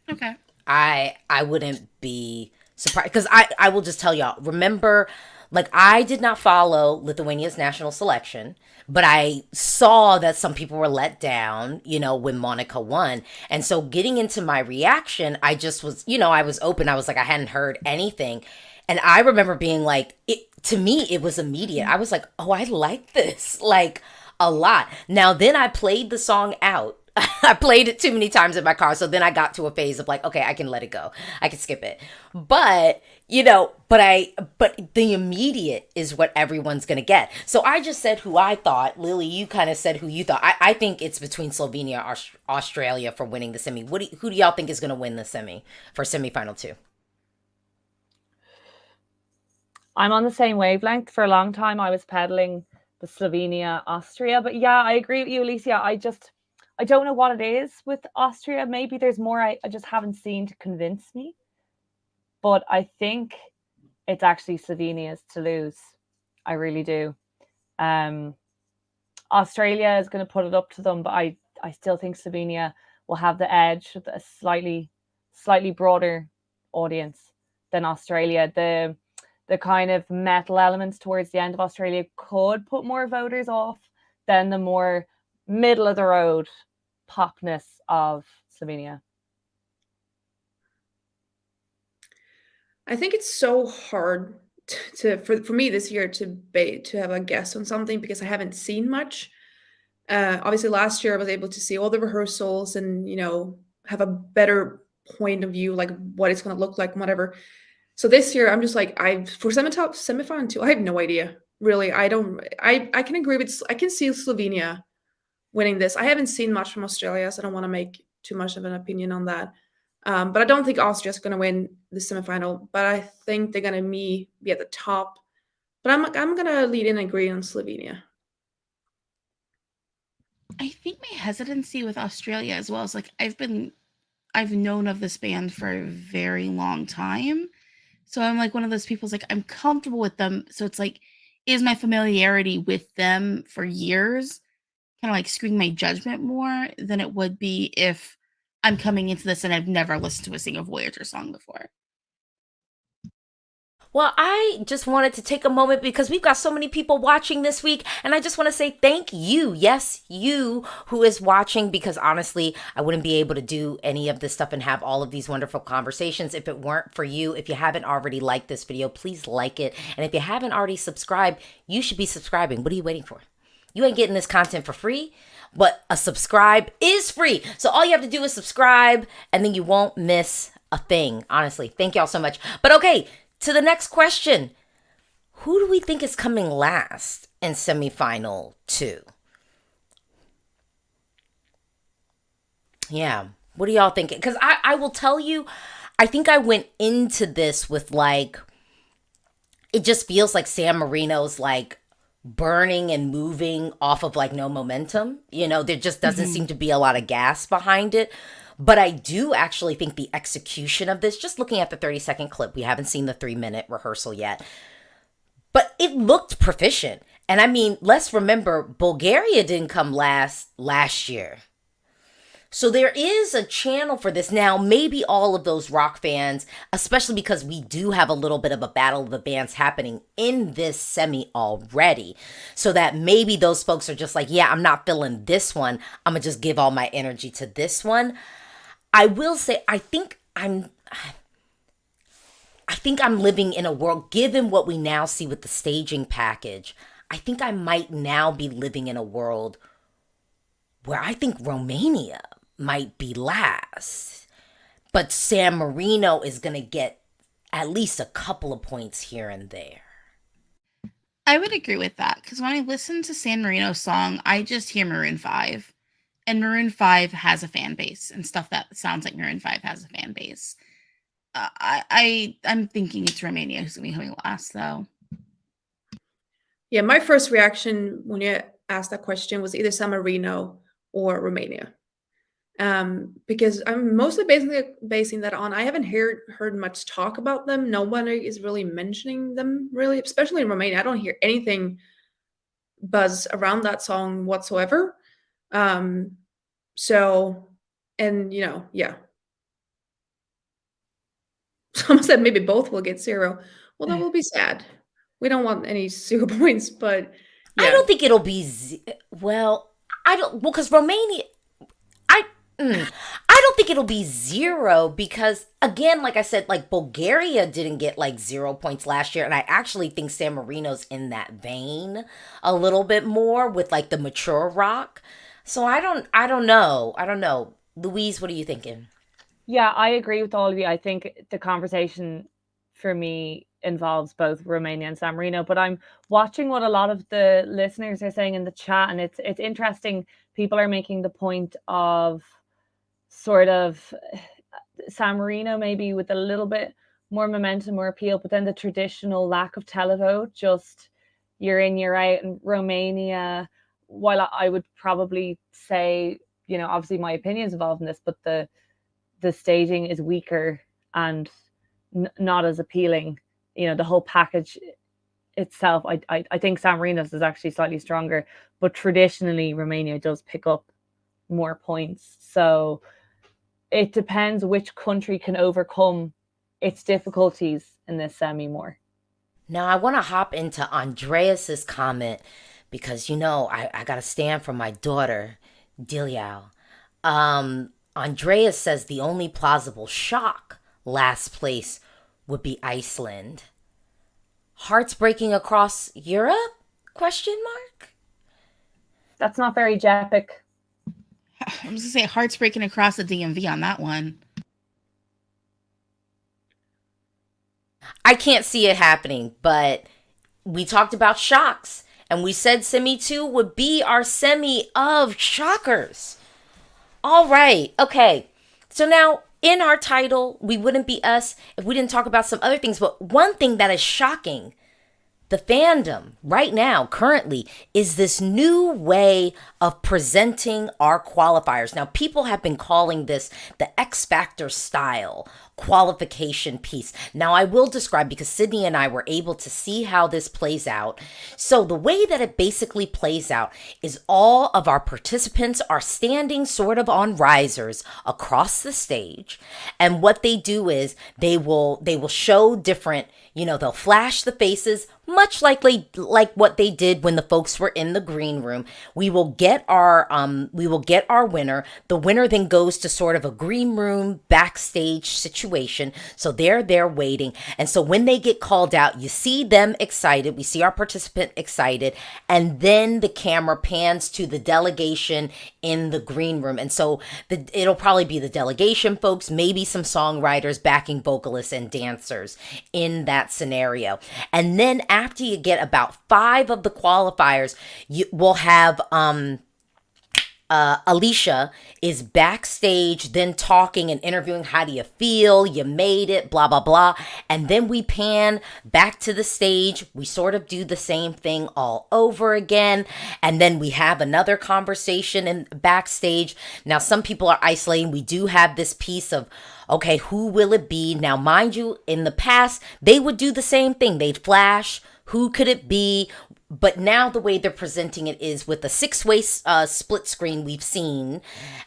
Speaker 3: Okay.
Speaker 1: I wouldn't be surprised, because I will just tell y'all, remember, like I did not follow Lithuania's national selection, but I saw that some people were let down, when Monica won. And so getting into my reaction, I just was, I was open. I was like, I hadn't heard anything. And I remember being like, to me, it was immediate. I was like, oh, I like this, like a lot. Now, then I played the song out. I played it too many times in my car. So then I got to a phase of like, okay, I can let it go. I can skip it. But, but the immediate is what everyone's going to get. So I just said who I thought. Lily, you kind of said who you thought. I think it's between Slovenia or Australia for winning the semi. Who do y'all think is going to win the semi for semifinal 2?
Speaker 4: I'm on the same wavelength. For a long time, I was peddling the Slovenia, Austria. But yeah, I agree with you, Alicia. I don't know what it is with Austria. Maybe there's more I just haven't seen to convince me. But I think it's actually Slovenia's to lose. I really do. Australia is going to put it up to them, but I still think Slovenia will have the edge with a slightly broader audience. than Australia. The kind of metal elements towards the end of Australia could put more voters off than the more middle of the road popness of Slovenia.
Speaker 5: I think it's so hard for me this year to have a guess on something because I haven't seen much. Obviously, last year I was able to see all the rehearsals and have a better point of view, like what it's going to look like, and whatever. So this year I'm just like for semifinal two, I have no idea. Really, I don't. I can agree with. I can see Slovenia winning this. I haven't seen much from Australia, so I don't want to make too much of an opinion on that. But I don't think Austria's going to win the semifinal. But I think they're going to be at the top. But I'm going to lead in and agree on Slovenia.
Speaker 3: I think my hesitancy with Australia as well is like I've known of this band for a very long time. So I'm like one of those people's like I'm comfortable with them. So it's like, is my familiarity with them for years kind of like skewing my judgment more than it would be if I'm coming into this and I've never listened to a single Voyager song before?
Speaker 1: Well, I just wanted to take a moment because we've got so many people watching this week. And I just want to say thank you. Yes, you who is watching, because honestly, I wouldn't be able to do any of this stuff and have all of these wonderful conversations if it weren't for you. If you haven't already liked this video, please like it. And if you haven't already subscribed, you should be subscribing. What are you waiting for? You ain't getting this content for free, but a subscribe is free. So all you have to do is subscribe and then you won't miss a thing. Honestly, thank y'all so much. But okay. To the next question, who do we think is coming last in semifinal 2? Yeah, what do y'all thinking? Because I will tell you, I think I went into this with like, it just feels like San Marino's like burning and moving off of like no momentum. There just doesn't seem to be a lot of gas behind it. But I do actually think the execution of this, just looking at the 30-second clip, we haven't seen the 3-minute rehearsal yet, but it looked proficient. And I mean, let's remember, Bulgaria didn't come last year. So there is a channel for this. Now, maybe all of those rock fans, especially because we do have a little bit of a battle of the bands happening in this semi already, so that maybe those folks are just like, yeah, I'm not feeling this one. I'm going to just give all my energy to this one. I will say, I think I'm living in a world, given what we now see with the staging package, I think I might now be living in a world where I think Romania might be last. But San Marino is going to get at least a couple of points here and there.
Speaker 3: I would agree with that, because when I listen to San Marino's song, I just hear Maroon 5. And Maroon 5 has a fan base and stuff that sounds like Maroon 5 has a fan base. I'm thinking it's Romania who's going to be coming last, though.
Speaker 5: Yeah, my first reaction when you asked that question was either San Marino or Romania. Because I'm mostly basing that on, I haven't heard much talk about them. No one is really mentioning them, really, especially in Romania. I don't hear anything buzz around that song whatsoever. So, and yeah. Someone said maybe both will get 0. Well, that will be sad. We don't want any 0 points, but yeah.
Speaker 1: I don't think it'll be, because Romania, I don't think it'll be 0 because, again, like I said, like Bulgaria didn't get like 0 points last year. And I actually think San Marino's in that vein a little bit more with like the mature rock. So I don't know. Louise, what are you thinking?
Speaker 4: Yeah, I agree with all of you. I think the conversation for me involves both Romania and San Marino, but I'm watching what a lot of the listeners are saying in the chat, and it's interesting. People are making the point of sort of San Marino maybe with a little bit more momentum or appeal, but then the traditional lack of televote, just you're in, you're out. And Romania, while I would probably say, obviously my opinion's involved in this, but the staging is weaker and not as appealing. The whole package itself, I think San Marino's is actually slightly stronger, but traditionally Romania does pick up more points. So it depends which country can overcome its difficulties in this semi more.
Speaker 1: Now, I want to hop into Andreas's comment because, I got to stand for my daughter, Diliao. Andreas says the only plausible shock last place would be Iceland. Hearts breaking across Europe? Question mark?
Speaker 4: That's not very Jepic.
Speaker 3: I'm just gonna say hearts breaking across the DMV on that one.
Speaker 1: I can't see it happening, but we talked about shocks, and we said semi 2 would be our semi of shockers. All right, okay. So now in our title, we wouldn't be us if we didn't talk about some other things, but one thing that is shocking the fandom right now, currently, is this new way of presenting our qualifiers. Now, people have been calling this the X Factor style qualification piece. Now, I will describe because Sydney and I were able to see how this plays out. So, the way that it basically plays out is all of our participants are standing sort of on risers across the stage. And what they do is they will show different, they'll flash the faces, much like what they did when the folks were in the green room. We will get our winner. The winner then goes to sort of a green room backstage situation. So they're there waiting. And so when they get called out, you see them excited. We see our participant excited. And then the camera pans to the delegation in the green room. And so it'll probably be the delegation folks, maybe some songwriters, backing vocalists, and dancers in that scenario. And then after you get about 5 of the qualifiers, you will have Alicia is backstage, then talking and interviewing. How do you feel? You made it, blah, blah, blah. And then we pan back to the stage. We sort of do the same thing all over again. And then we have another conversation in backstage. Now, some people are isolating. We do have this piece of, okay, who will it be? Now, mind you, in the past, they would do the same thing. They'd flash, who could it be? But now the way they're presenting it is with a 6-way split screen we've seen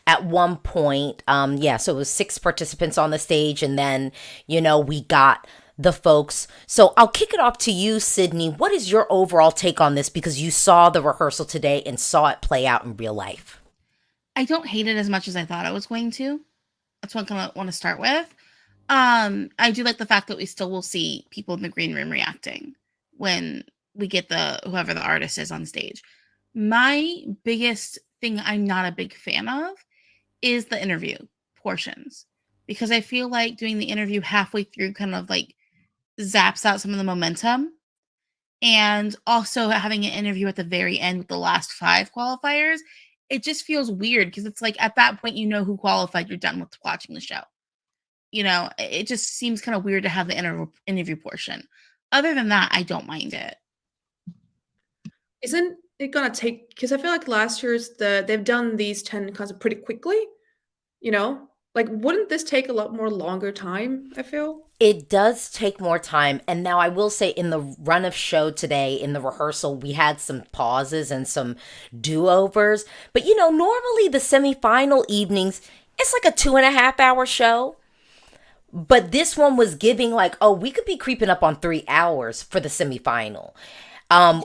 Speaker 1: at one point. So it was 6 participants on the stage, and then, we got the folks. So I'll kick it off to you, Sydney. What is your overall take on this? Because you saw the rehearsal today and saw it play out in real life.
Speaker 3: I don't hate it as much as I thought I was going to. That's what I want to start with. I do like the fact that we still will see people in the green room reacting when we get whoever the artist is on stage. My biggest thing I'm not a big fan of is the interview portions, because I feel like doing the interview halfway through kind of like zaps out some of the momentum, and also having an interview at the very end with the last 5 qualifiers. It just feels weird because it's like at that point, who qualified, you're done with watching the show. It just seems kind of weird to have the interview portion. Other than that, I don't mind it.
Speaker 5: Isn't it gonna take? Because I feel like last year's they've done these 10 kinds of pretty quickly. Like wouldn't this take a lot more longer time? I feel
Speaker 1: it does take more time. And now I will say, in the run of show today, in the rehearsal, we had some pauses and some do-overs. But normally the semifinal evenings, it's like a 2.5-hour show. But this one was giving like, oh, we could be creeping up on 3 hours for the semifinal.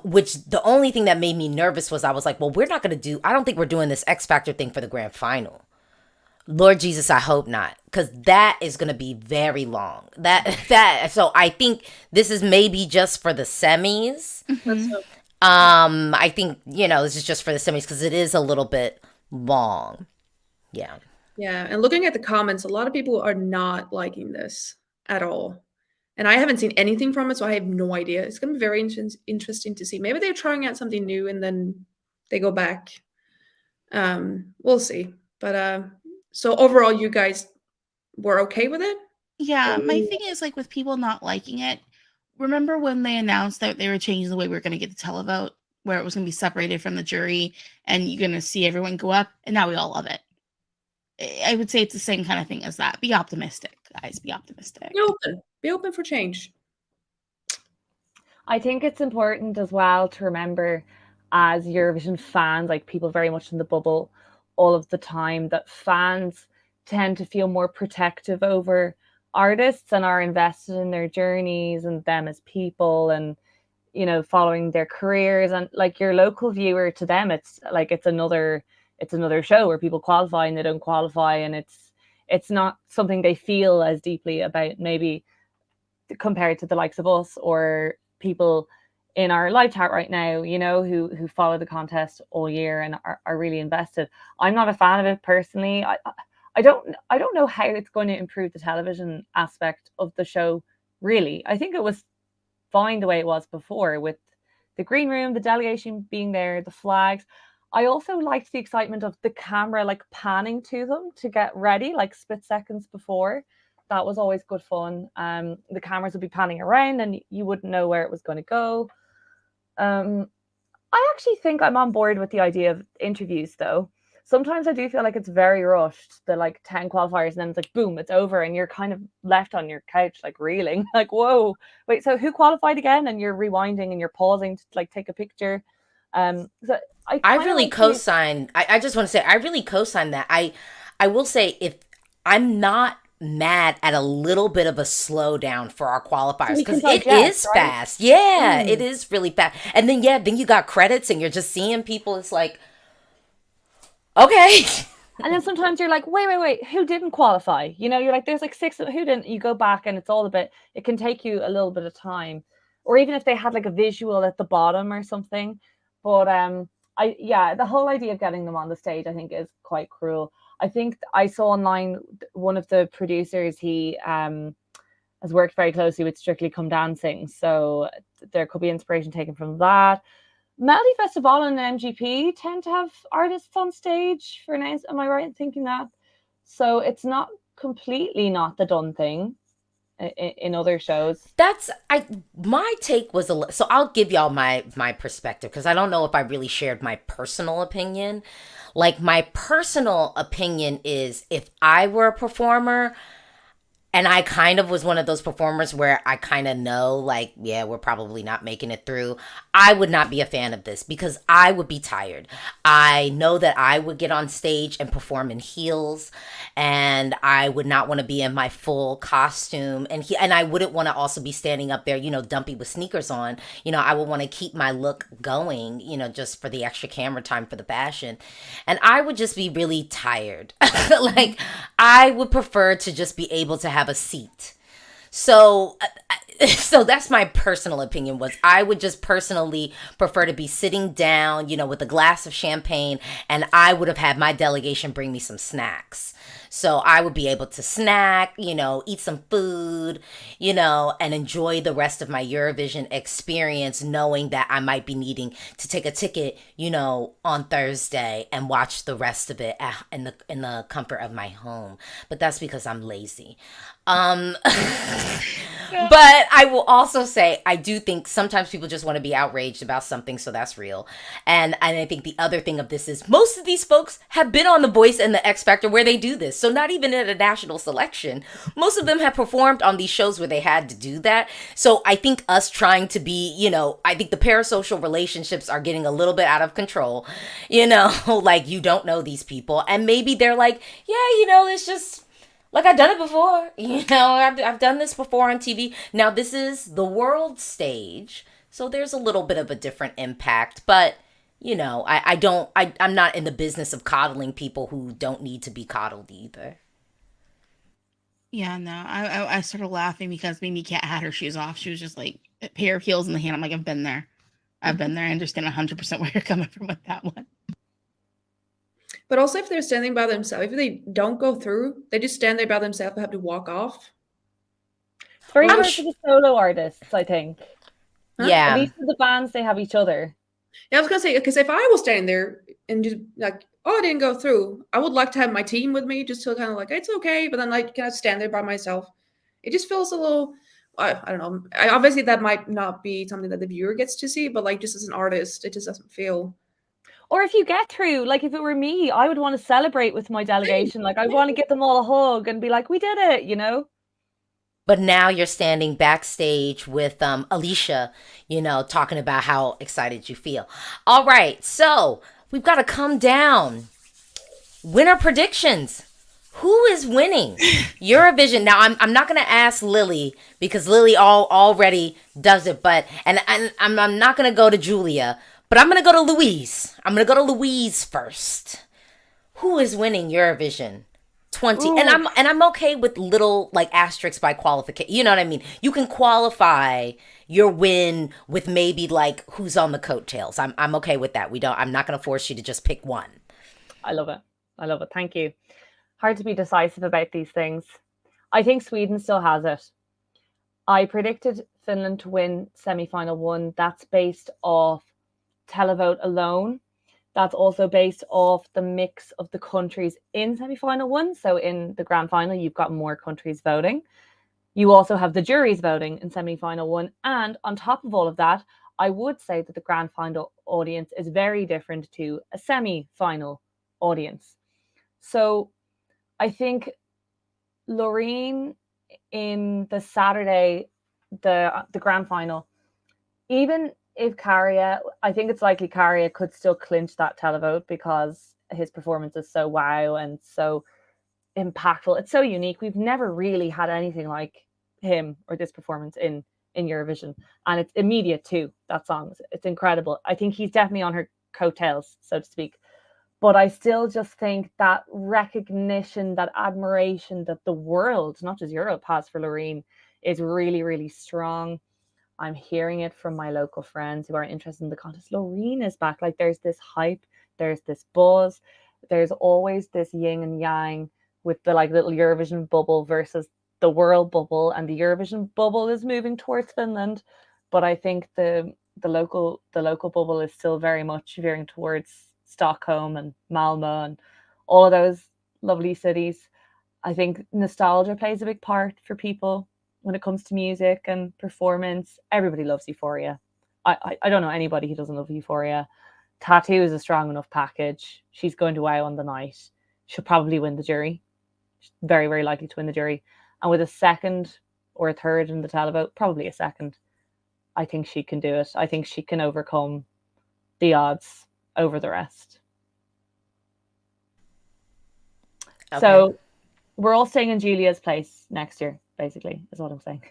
Speaker 1: Which the only thing that made me nervous was I was like, well, I don't think we're doing this X Factor thing for the grand final. Lord Jesus, I hope not, because that is going to be very long. So I think this is maybe just for the semis.
Speaker 3: Mm-hmm.
Speaker 1: I think, this is just for the semis because it is a little bit long. Yeah.
Speaker 5: Yeah, and looking at the comments, a lot of people are not liking this at all. And I haven't seen anything from it, so I have no idea. It's going to be very interesting to see. Maybe they're trying out something new and then they go back. We'll see. But so overall, you guys were okay with it?
Speaker 3: Yeah, my thing is like with people not liking it. Remember when they announced that they were changing the way we were going to get the televote, where it was going to be separated from the jury and you're going to see everyone go up, and now we all love it. I would say it's the same kind of thing as that. Be optimistic, guys. Be optimistic.
Speaker 5: Be open. Be open for change.
Speaker 4: I think it's important as well to remember, as Eurovision fans, like people very much in the bubble, all of the time, that fans tend to feel more protective over artists and are invested in their journeys and them as people, and following their careers. And like your local viewer, to them it's like it's another show where people qualify and they don't qualify, and it's not something they feel as deeply about, maybe compared to the likes of us or people in our live chat right now, who follow the contest all year and are really invested. I'm not a fan of it personally. I don't know how it's going to improve the television aspect of the show, really. I think it was fine the way it was before, with the green room, the delegation being there, the flags. I also liked the excitement of the camera like panning to them to get ready, like split seconds before. That was always good fun. The cameras would be panning around and you wouldn't know where it was going to go. I actually think I'm on board with the idea of interviews, though. Sometimes I do feel like it's very rushed, the like 10 qualifiers, and then it's like, boom, it's over. And you're kind of left on your couch, like reeling, like, whoa, wait, so who qualified again? And you're rewinding and you're pausing to like take a picture. So
Speaker 1: I really co-sign. I just want to say, I really co-sign that. I will say, if I'm not mad at a little bit of a slowdown for our qualifiers, because it is fast. Yeah, it is really fast. And then, then you got credits and you're just seeing people. It's like, okay.
Speaker 4: And then sometimes you're like, wait, who didn't qualify? You're like, there's like 6 who didn't. You go back and it's all a bit, it can take you a little bit of time. Or even if they had like a visual at the bottom or something. But the whole idea of getting them on the stage, I think, is quite cruel. I think I saw online one of the producers, he has worked very closely with Strictly Come Dancing. So there could be inspiration taken from that. Melody Festival and MGP tend to have artists on stage for now. Am I right in thinking that? So it's not completely not the done thing in other shows.
Speaker 1: My take was so I'll give y'all my perspective, because I don't know if I really shared my personal opinion. Like, my personal opinion is, if I were a performer and I kind of was one of those performers where I kind of know, like, yeah, we're probably not making it through, I would not be a fan of this, because I would be tired. I know that I would get on stage and perform in heels, and I would not want to be in my full costume. And I wouldn't want to also be standing up there, dumpy with sneakers on. I would want to keep my look going, just for the extra camera time for the fashion. And I would just be really tired. Like, I would prefer to just be able to have a seat. So that's my personal opinion. Was I would just personally prefer to be sitting down, with a glass of champagne, and I would have had my delegation bring me some snacks. So I would be able to snack, eat some food, and enjoy the rest of my Eurovision experience, knowing that I might be needing to take a ticket, on Thursday and watch the rest of it in the comfort of my home. But that's because I'm lazy. But I will also say, I do think sometimes people just want to be outraged about something, so that's real. And I think the other thing of this is, most of these folks have been on The Voice and The X Factor where they do this. So not even at a national selection. Most of them have performed on these shows where they had to do that. So I think us trying to be, I think the parasocial relationships are getting a little bit out of control. Like, you don't know these people. And maybe they're like, yeah, it's just, like, I've done it before. I've done this before on TV. Now, this is the world stage, so there's a little bit of a different impact. But, I'm not in the business of coddling people who don't need to be coddled either.
Speaker 3: Yeah, no, I started laughing because Mimi Cat had her shoes off. She was just like, a pair of heels in the hand. I'm like, I've been there. I understand 100% where you're coming from with that one.
Speaker 5: But also, if they're standing by themselves, if they don't go through, they just stand there by themselves and have to walk off.
Speaker 4: It's very hard for the solo artists, I think.
Speaker 1: Huh? Yeah.
Speaker 4: At least for the bands, they have each other.
Speaker 5: Yeah, I was going to say, because if I was standing there and just like, oh, I didn't go through, I would like to have my team with me, just to kind of like, it's okay. But then I kind of stand there by myself. It just feels a little, I don't know. Obviously, that might not be something that the viewer gets to see, but like, just as an artist, it just doesn't feel.
Speaker 4: Or if you get through, like, if it were me, I would want to celebrate with my delegation. Like, I want to give them all a hug and be like, we did it,
Speaker 1: But now you're standing backstage with Alicia, talking about how excited you feel. All right, so we've got to come down. Winner predictions. Who is winning Eurovision? Now, I'm not gonna ask Lily because Lily already does it, but and I'm not gonna go to Julia, but I'm gonna go to Louise. I'm gonna go to Louise first. Who is winning Eurovision 20? And
Speaker 4: Ooh,
Speaker 1: I'm okay with little like asterisks by qualification. You know what I mean? You can qualify your win with maybe like who's on the coattails. I'm okay with that. I'm not gonna force you to just pick one.
Speaker 4: I love it. I love it. Thank you. Hard to be decisive about these things. I think Sweden still has it. I predicted Finland to win semi-final one. That's based off televote alone. That's also based off the mix of the countries in semi-final one. So in the grand final, you've got more countries voting. You also have the juries voting in semi-final one. And on top of all of that, I would say that the grand final audience is very different to a semi-final audience. So I think Loreen in the Saturday, the grand final, even if Kariya, I think it's likely Kariya could still clinch that televote because his performance is so wow and so impactful. It's so unique. We've never really had anything like him or this performance in Eurovision, and it's immediate too. That song, it's incredible. I think he's definitely on her coattails, so to speak. But I still just think that recognition, that admiration that the world, not just Europe, has for Loreen is really, really strong. I'm hearing it from my local friends who are interested in the contest. Loreen is back. Like there's this hype, there's this buzz, there's always this yin and yang with the like little Eurovision bubble versus the world bubble, and the Eurovision bubble is moving towards Finland. But I think the local bubble is still very much veering towards Stockholm and Malmo and all of those lovely cities. I think nostalgia plays a big part for people when it comes to music and performance. Everybody loves Euphoria. I don't know anybody who doesn't love Euphoria. Tattoo is a strong enough package. She's going to wow on the night. She'll probably win the jury. She's very, very likely to win the jury. And with a second or a third in the televote, probably a second, I think she can do it. I think she can overcome the odds over the rest.
Speaker 1: Okay.
Speaker 4: So we're all staying in Julia's place next year, basically, is what I'm saying.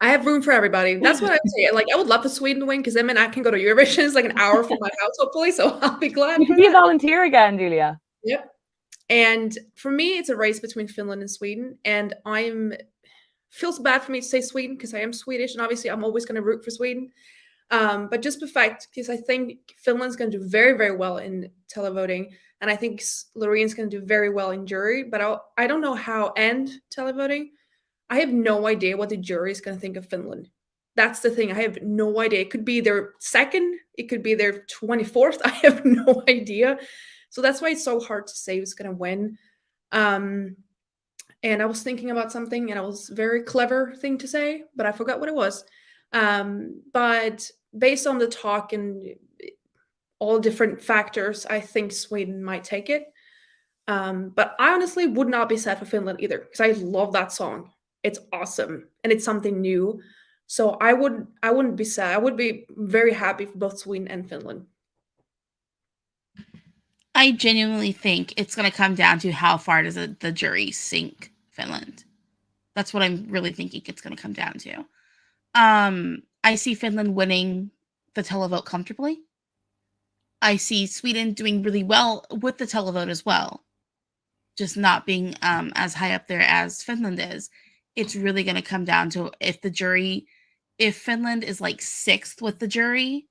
Speaker 5: I have room for everybody. That's what I would say. Like, I would love for Sweden to win because then I can go to Eurovision. It's like an hour from my house, hopefully. So I'll be glad
Speaker 4: You
Speaker 5: for
Speaker 4: could be a
Speaker 5: that.
Speaker 4: volunteer again, Julia.
Speaker 5: Yep. And for me, it's a race between Finland and Sweden. And feels bad for me to say Sweden because I am Swedish, and obviously I'm always going to root for Sweden. But just the fact, because I think Finland's going to do very, very well in televoting, and I think Loreen's going to do very well in jury. But I don't know how and televoting. I have no idea what the jury is going to think of Finland. That's the thing. I have no idea. It could be their second. It could be their 24th. I have no idea. So that's why it's so hard to say who's going to win. And I was thinking about something, and it was a very clever thing to say, but I forgot what it was. But based on the talk and all different factors, I think Sweden might take it. But I honestly would not be sad for Finland either, because I love that song. It's awesome, and it's something new. So I wouldn't be sad. I would be very happy for both Sweden and Finland.
Speaker 3: I genuinely think it's going to come down to how far does the jury sink Finland. That's what I'm really thinking it's going to come down to. I see Finland winning the televote comfortably. I see Sweden doing really well with the televote as well, just not being as high up there as Finland is. It's really going to come down to if Finland is like 6th with the jury,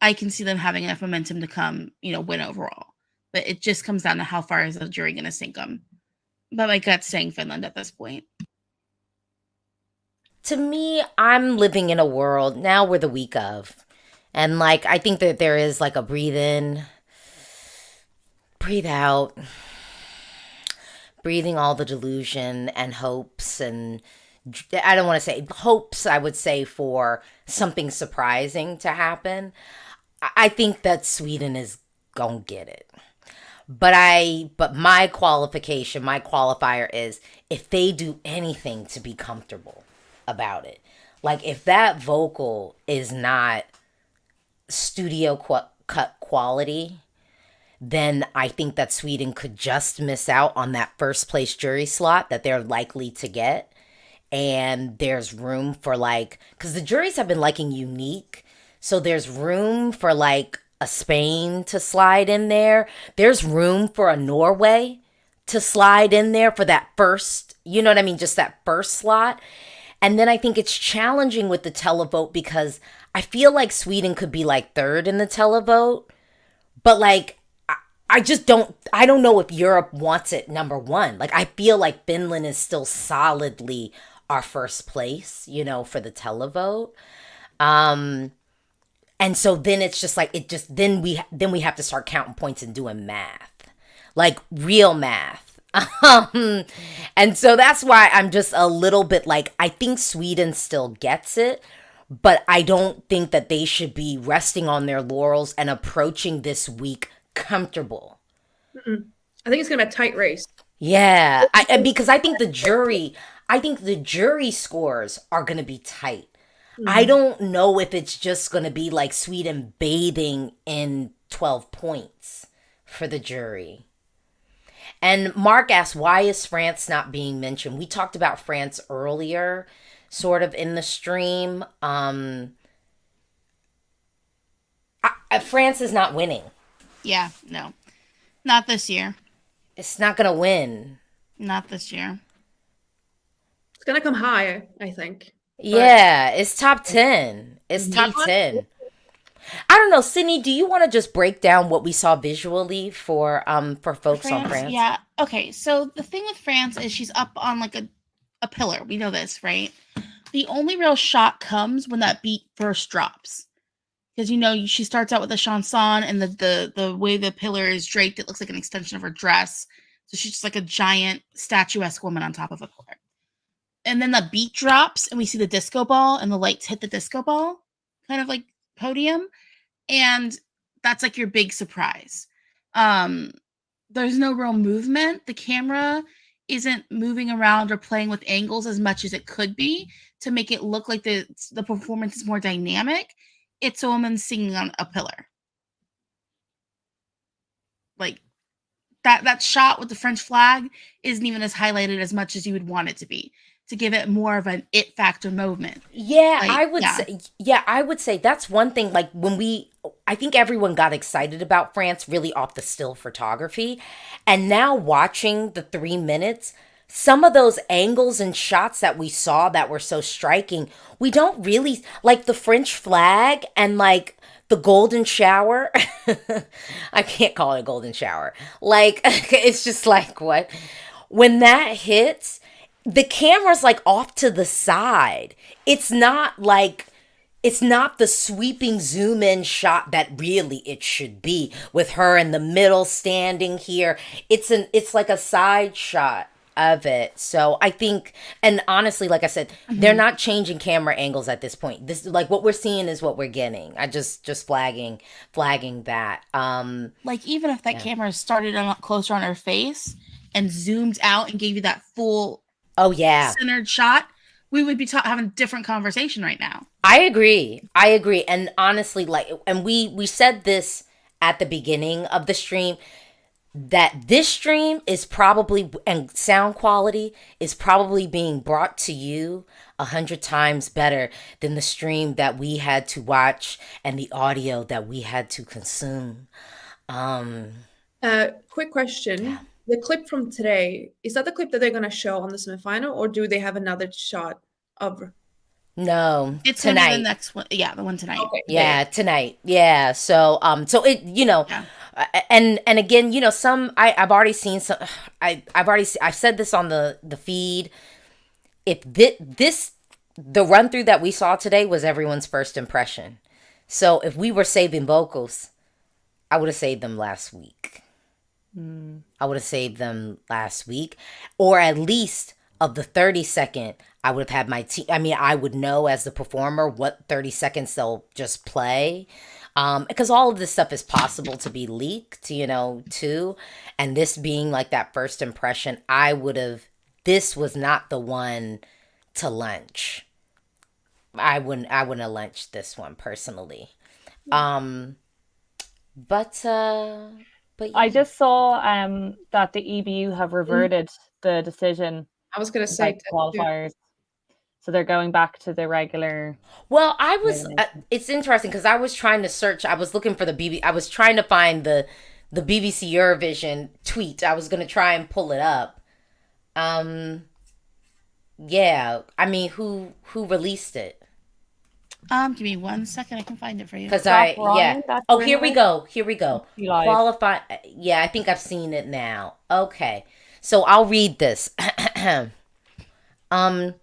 Speaker 3: I can see them having enough momentum to come, win overall. But it just comes down to how far is the jury going to sink them. But my gut's saying Finland at this point.
Speaker 1: To me, I'm living in a world, now we're the week of. And like, I think that there is like a breathe in, breathe out, breathing all the delusion and hopes, and I don't want to say hopes, I would say for something surprising to happen. I think that Sweden is gonna get it. But my qualification, my qualifier is if they do anything to be comfortable about it. Like if that vocal is not studio cut quality, then I think that Sweden could just miss out on that first place jury slot that they're likely to get. And there's room for like, because the juries have been liking unique. So there's room for like a Spain to slide in there. There's room for a Norway to slide in there for that first, you know what I mean? Just that first slot. And then I think it's challenging with the televote because I feel like Sweden could be like third in the televote, but like I don't know if Europe wants it number one. Like I feel like Finland is still solidly our first place, you know, for the televote. Um and so then it's just like then we have to start counting points and doing math. Like real math. Um, and so that's why I'm just a little bit like, I think Sweden still gets it, but I don't think that they should be resting on their laurels and approaching this week comfortable.
Speaker 5: I think it's gonna be a tight race.
Speaker 1: Yeah, and because I think the jury scores are going to be tight. I don't know if it's just going to be like Sweden bathing in 12 points for the jury. And Mark asked, why is France not being mentioned? We talked about France earlier, sort of in the stream. France is not winning.
Speaker 3: Yeah, no. Not this year.
Speaker 1: It's not going to win.
Speaker 3: Not this year.
Speaker 5: It's gonna come high, I think.
Speaker 1: Yeah, it's top 10. It's top 10. I don't know, Sydney, do you want to just break down what we saw visually for folks on France?
Speaker 3: Yeah. Okay, so the thing with France is she's up on like a pillar. We know this, right? The only real shot comes when that beat first drops. Because you know she starts out with a chanson and the way the pillar is draped, it looks like an extension of her dress. So she's just like a giant statuesque woman on top of a pillar. And then the beat drops and we see the disco ball and the lights hit the disco ball, kind of like podium. And that's like your big surprise. There's no real movement. The camera isn't moving around or playing with angles as much as it could be to make it look like the performance is more dynamic. It's a woman singing on a pillar. Like that shot with the French flag isn't even as highlighted as much as you would want it to be, to give it more of an it factor moment.
Speaker 1: Yeah,
Speaker 3: Like,
Speaker 1: I would say that's one thing. Like I think everyone got excited about France really off the still photography. And now watching the 3 minutes, some of those angles and shots that we saw that were so striking, we don't really like the French flag and like the golden shower. I can't call it a golden shower. Like, it's just like, what? When that hits, the camera's like off to the side. It's not the sweeping zoom in shot that really it should be with her in the middle standing here. It's like a side shot of it. So I think, and honestly, like I said, they're not changing camera angles at this point. This, like, what we're seeing is what we're getting. I just flagging that.
Speaker 3: like even if that camera started closer on her face and zoomed out and gave you that full centered shot, we would be having a different conversation right now.
Speaker 1: I agree. And honestly, like, and we said this at the beginning of the stream, that this stream is probably, and sound quality is probably being brought to you 100 times better than the stream that we had to watch and the audio that we had to consume.
Speaker 5: Quick question. Yeah. The clip from today, is that the clip that they're going to show on the semifinal, or do they have another shot of?
Speaker 1: No,
Speaker 3: it's
Speaker 1: tonight.
Speaker 3: The next one. Yeah, the one tonight.
Speaker 1: Okay. Yeah, tonight. Yeah. So so it, you know, and again, you know, I've already seen some. I've said this on the feed. If the run through that we saw today was everyone's first impression. So if we were saving vocals, I would have saved them last week. I would have saved them last week, or at least of the 30-second, I would have had my team. I mean, I would know as the performer what 30 seconds they'll just play. Because all of this stuff is possible to be leaked, you know, too. And this being like that first impression, this was not the one to lunch. I wouldn't have lunched this one personally. But But
Speaker 4: I
Speaker 1: yeah.
Speaker 4: just saw that the EBU have reverted the decision
Speaker 5: I was gonna say
Speaker 4: about the qualifiers, so they're going back to the regular.
Speaker 1: Well,
Speaker 4: elimination.
Speaker 1: it's interesting because I was trying to search. I was looking for I was trying to find the BBC Eurovision tweet. I was gonna try and pull it up. Um, yeah. I mean, who released it?
Speaker 3: Give me 1 second. I can find it for you.
Speaker 1: Because
Speaker 4: Black
Speaker 1: yeah.
Speaker 4: Ryan, that's
Speaker 1: Oh,
Speaker 4: the
Speaker 1: here we
Speaker 4: winner.
Speaker 1: go. Here we go.
Speaker 4: See live.
Speaker 1: Qualify. Yeah, I think I've seen it now. Okay, so I'll read this. um.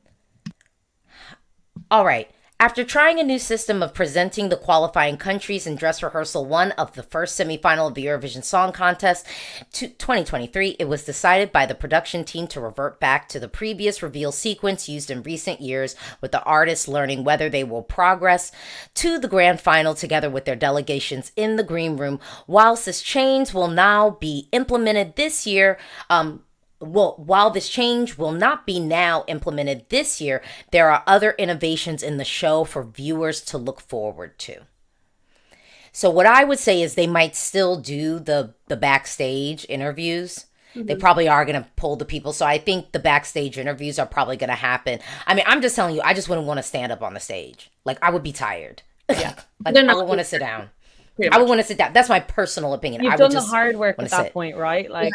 Speaker 1: All right. After trying a new system of presenting the qualifying countries in dress rehearsal 1 of the first semifinal of the Eurovision Song Contest 2023, it was decided by the production team to revert back to the previous reveal sequence used in recent years, with the artists learning whether they will progress to the grand final together with their delegations in the green room. Whilst this change will now be implemented this year, while this change will not be now implemented this year, there are other innovations in the show for viewers to look forward to. So what I would say is they might still do the backstage interviews. They probably are going to pull the people. So I think the backstage interviews are probably going to happen. I mean, I'm just telling you, I just wouldn't want to stand up on the stage. Like, I would be tired. Yeah. Like, I would want to sit down. I would want to sit down. That's my personal opinion.
Speaker 4: You've
Speaker 1: I would
Speaker 4: done the
Speaker 1: just
Speaker 4: hard work
Speaker 1: wanna
Speaker 4: at that
Speaker 1: sit.
Speaker 4: point, right? Like,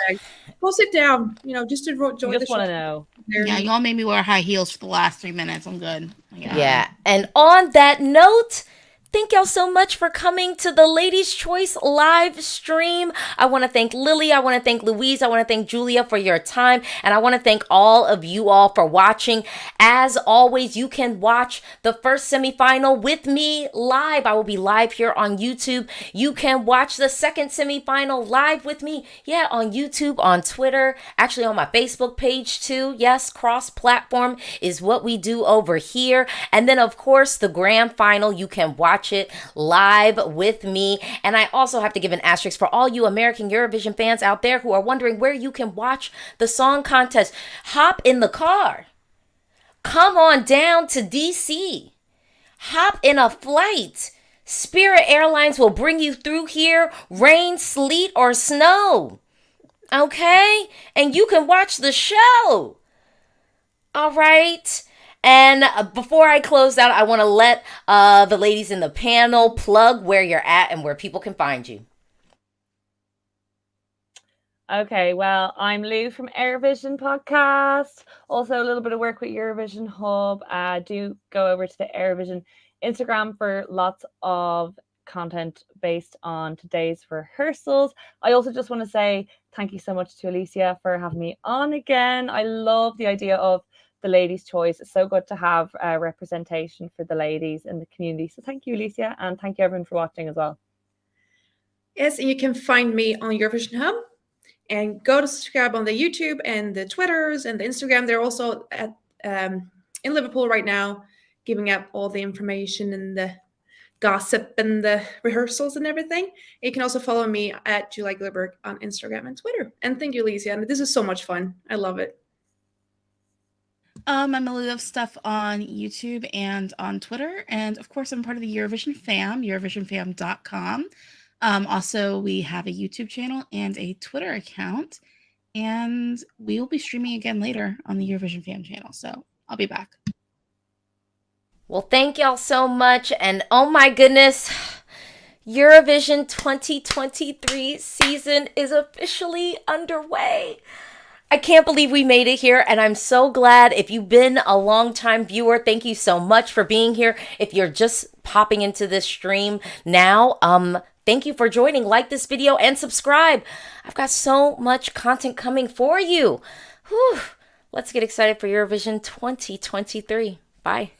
Speaker 5: Go sit down, just to enjoy
Speaker 4: you
Speaker 5: the
Speaker 4: just
Speaker 5: show.
Speaker 4: want to know.
Speaker 3: Yeah, y'all made me wear high heels for the last 3 minutes. I'm good.
Speaker 1: Yeah. And on that note, thank y'all so much for coming to the Ladies' Choice live stream. I want to thank Lily. I want to thank Louise. I want to thank Julia for your time. And I want to thank all of you all for watching. As always, you can watch the first semifinal with me live. I will be live here on YouTube. You can watch the second semifinal live with me. Yeah, on YouTube, on Twitter, actually on my Facebook page too. Yes, cross-platform is what we do over here. And then, of course, the grand final, you can watch it live with me. And I also have to give an asterisk for all you American Eurovision fans out there who are wondering where you can watch the song contest. Hop in the car. Come on down to DC. Hop in a flight. Spirit Airlines will bring you through here, rain, sleet, or snow. Okay? And you can watch the show. All right? And before I close out, I want to let the ladies in the panel plug where you're at and where people can find you.
Speaker 4: Okay, well, I'm Lou from Eurovision Podcast. Also, a little bit of work with Eurovision Hub. Do go over to the Eurovision Instagram for lots of content based on today's rehearsals. I also just want to say thank you so much to Alicia for having me on again. I love the idea of the ladies' choice. It's so good to have representation for the ladies in the community. So thank you, Alicia, and thank you everyone for watching as well.
Speaker 5: Yes, and you can find me on Eurovision Hub. And go to subscribe on the YouTube and the Twitters and the Instagram. They're also at in Liverpool right now, giving up all the information and the gossip and the rehearsals and everything. You can also follow me at Julia Gilbert on Instagram and Twitter. And thank you, Alicia. And this is so much fun. I love it.
Speaker 3: I'm a little of stuff on YouTube and on Twitter. And of course, I'm part of the Eurovision fam, eurovisionfam.com. Also, we have a YouTube channel and a Twitter account, and we will be streaming again later on the Eurovision Fan channel. So I'll be back.
Speaker 1: Well, thank y'all so much. And oh my goodness, Eurovision 2023 season is officially underway. I can't believe we made it here, and I'm so glad. If you've been a long-time viewer, thank you so much for being here. If you're just popping into this stream now, thank you for joining. Like this video and subscribe. I've got so much content coming for you. Whew. Let's get excited for Eurovision 2023. Bye.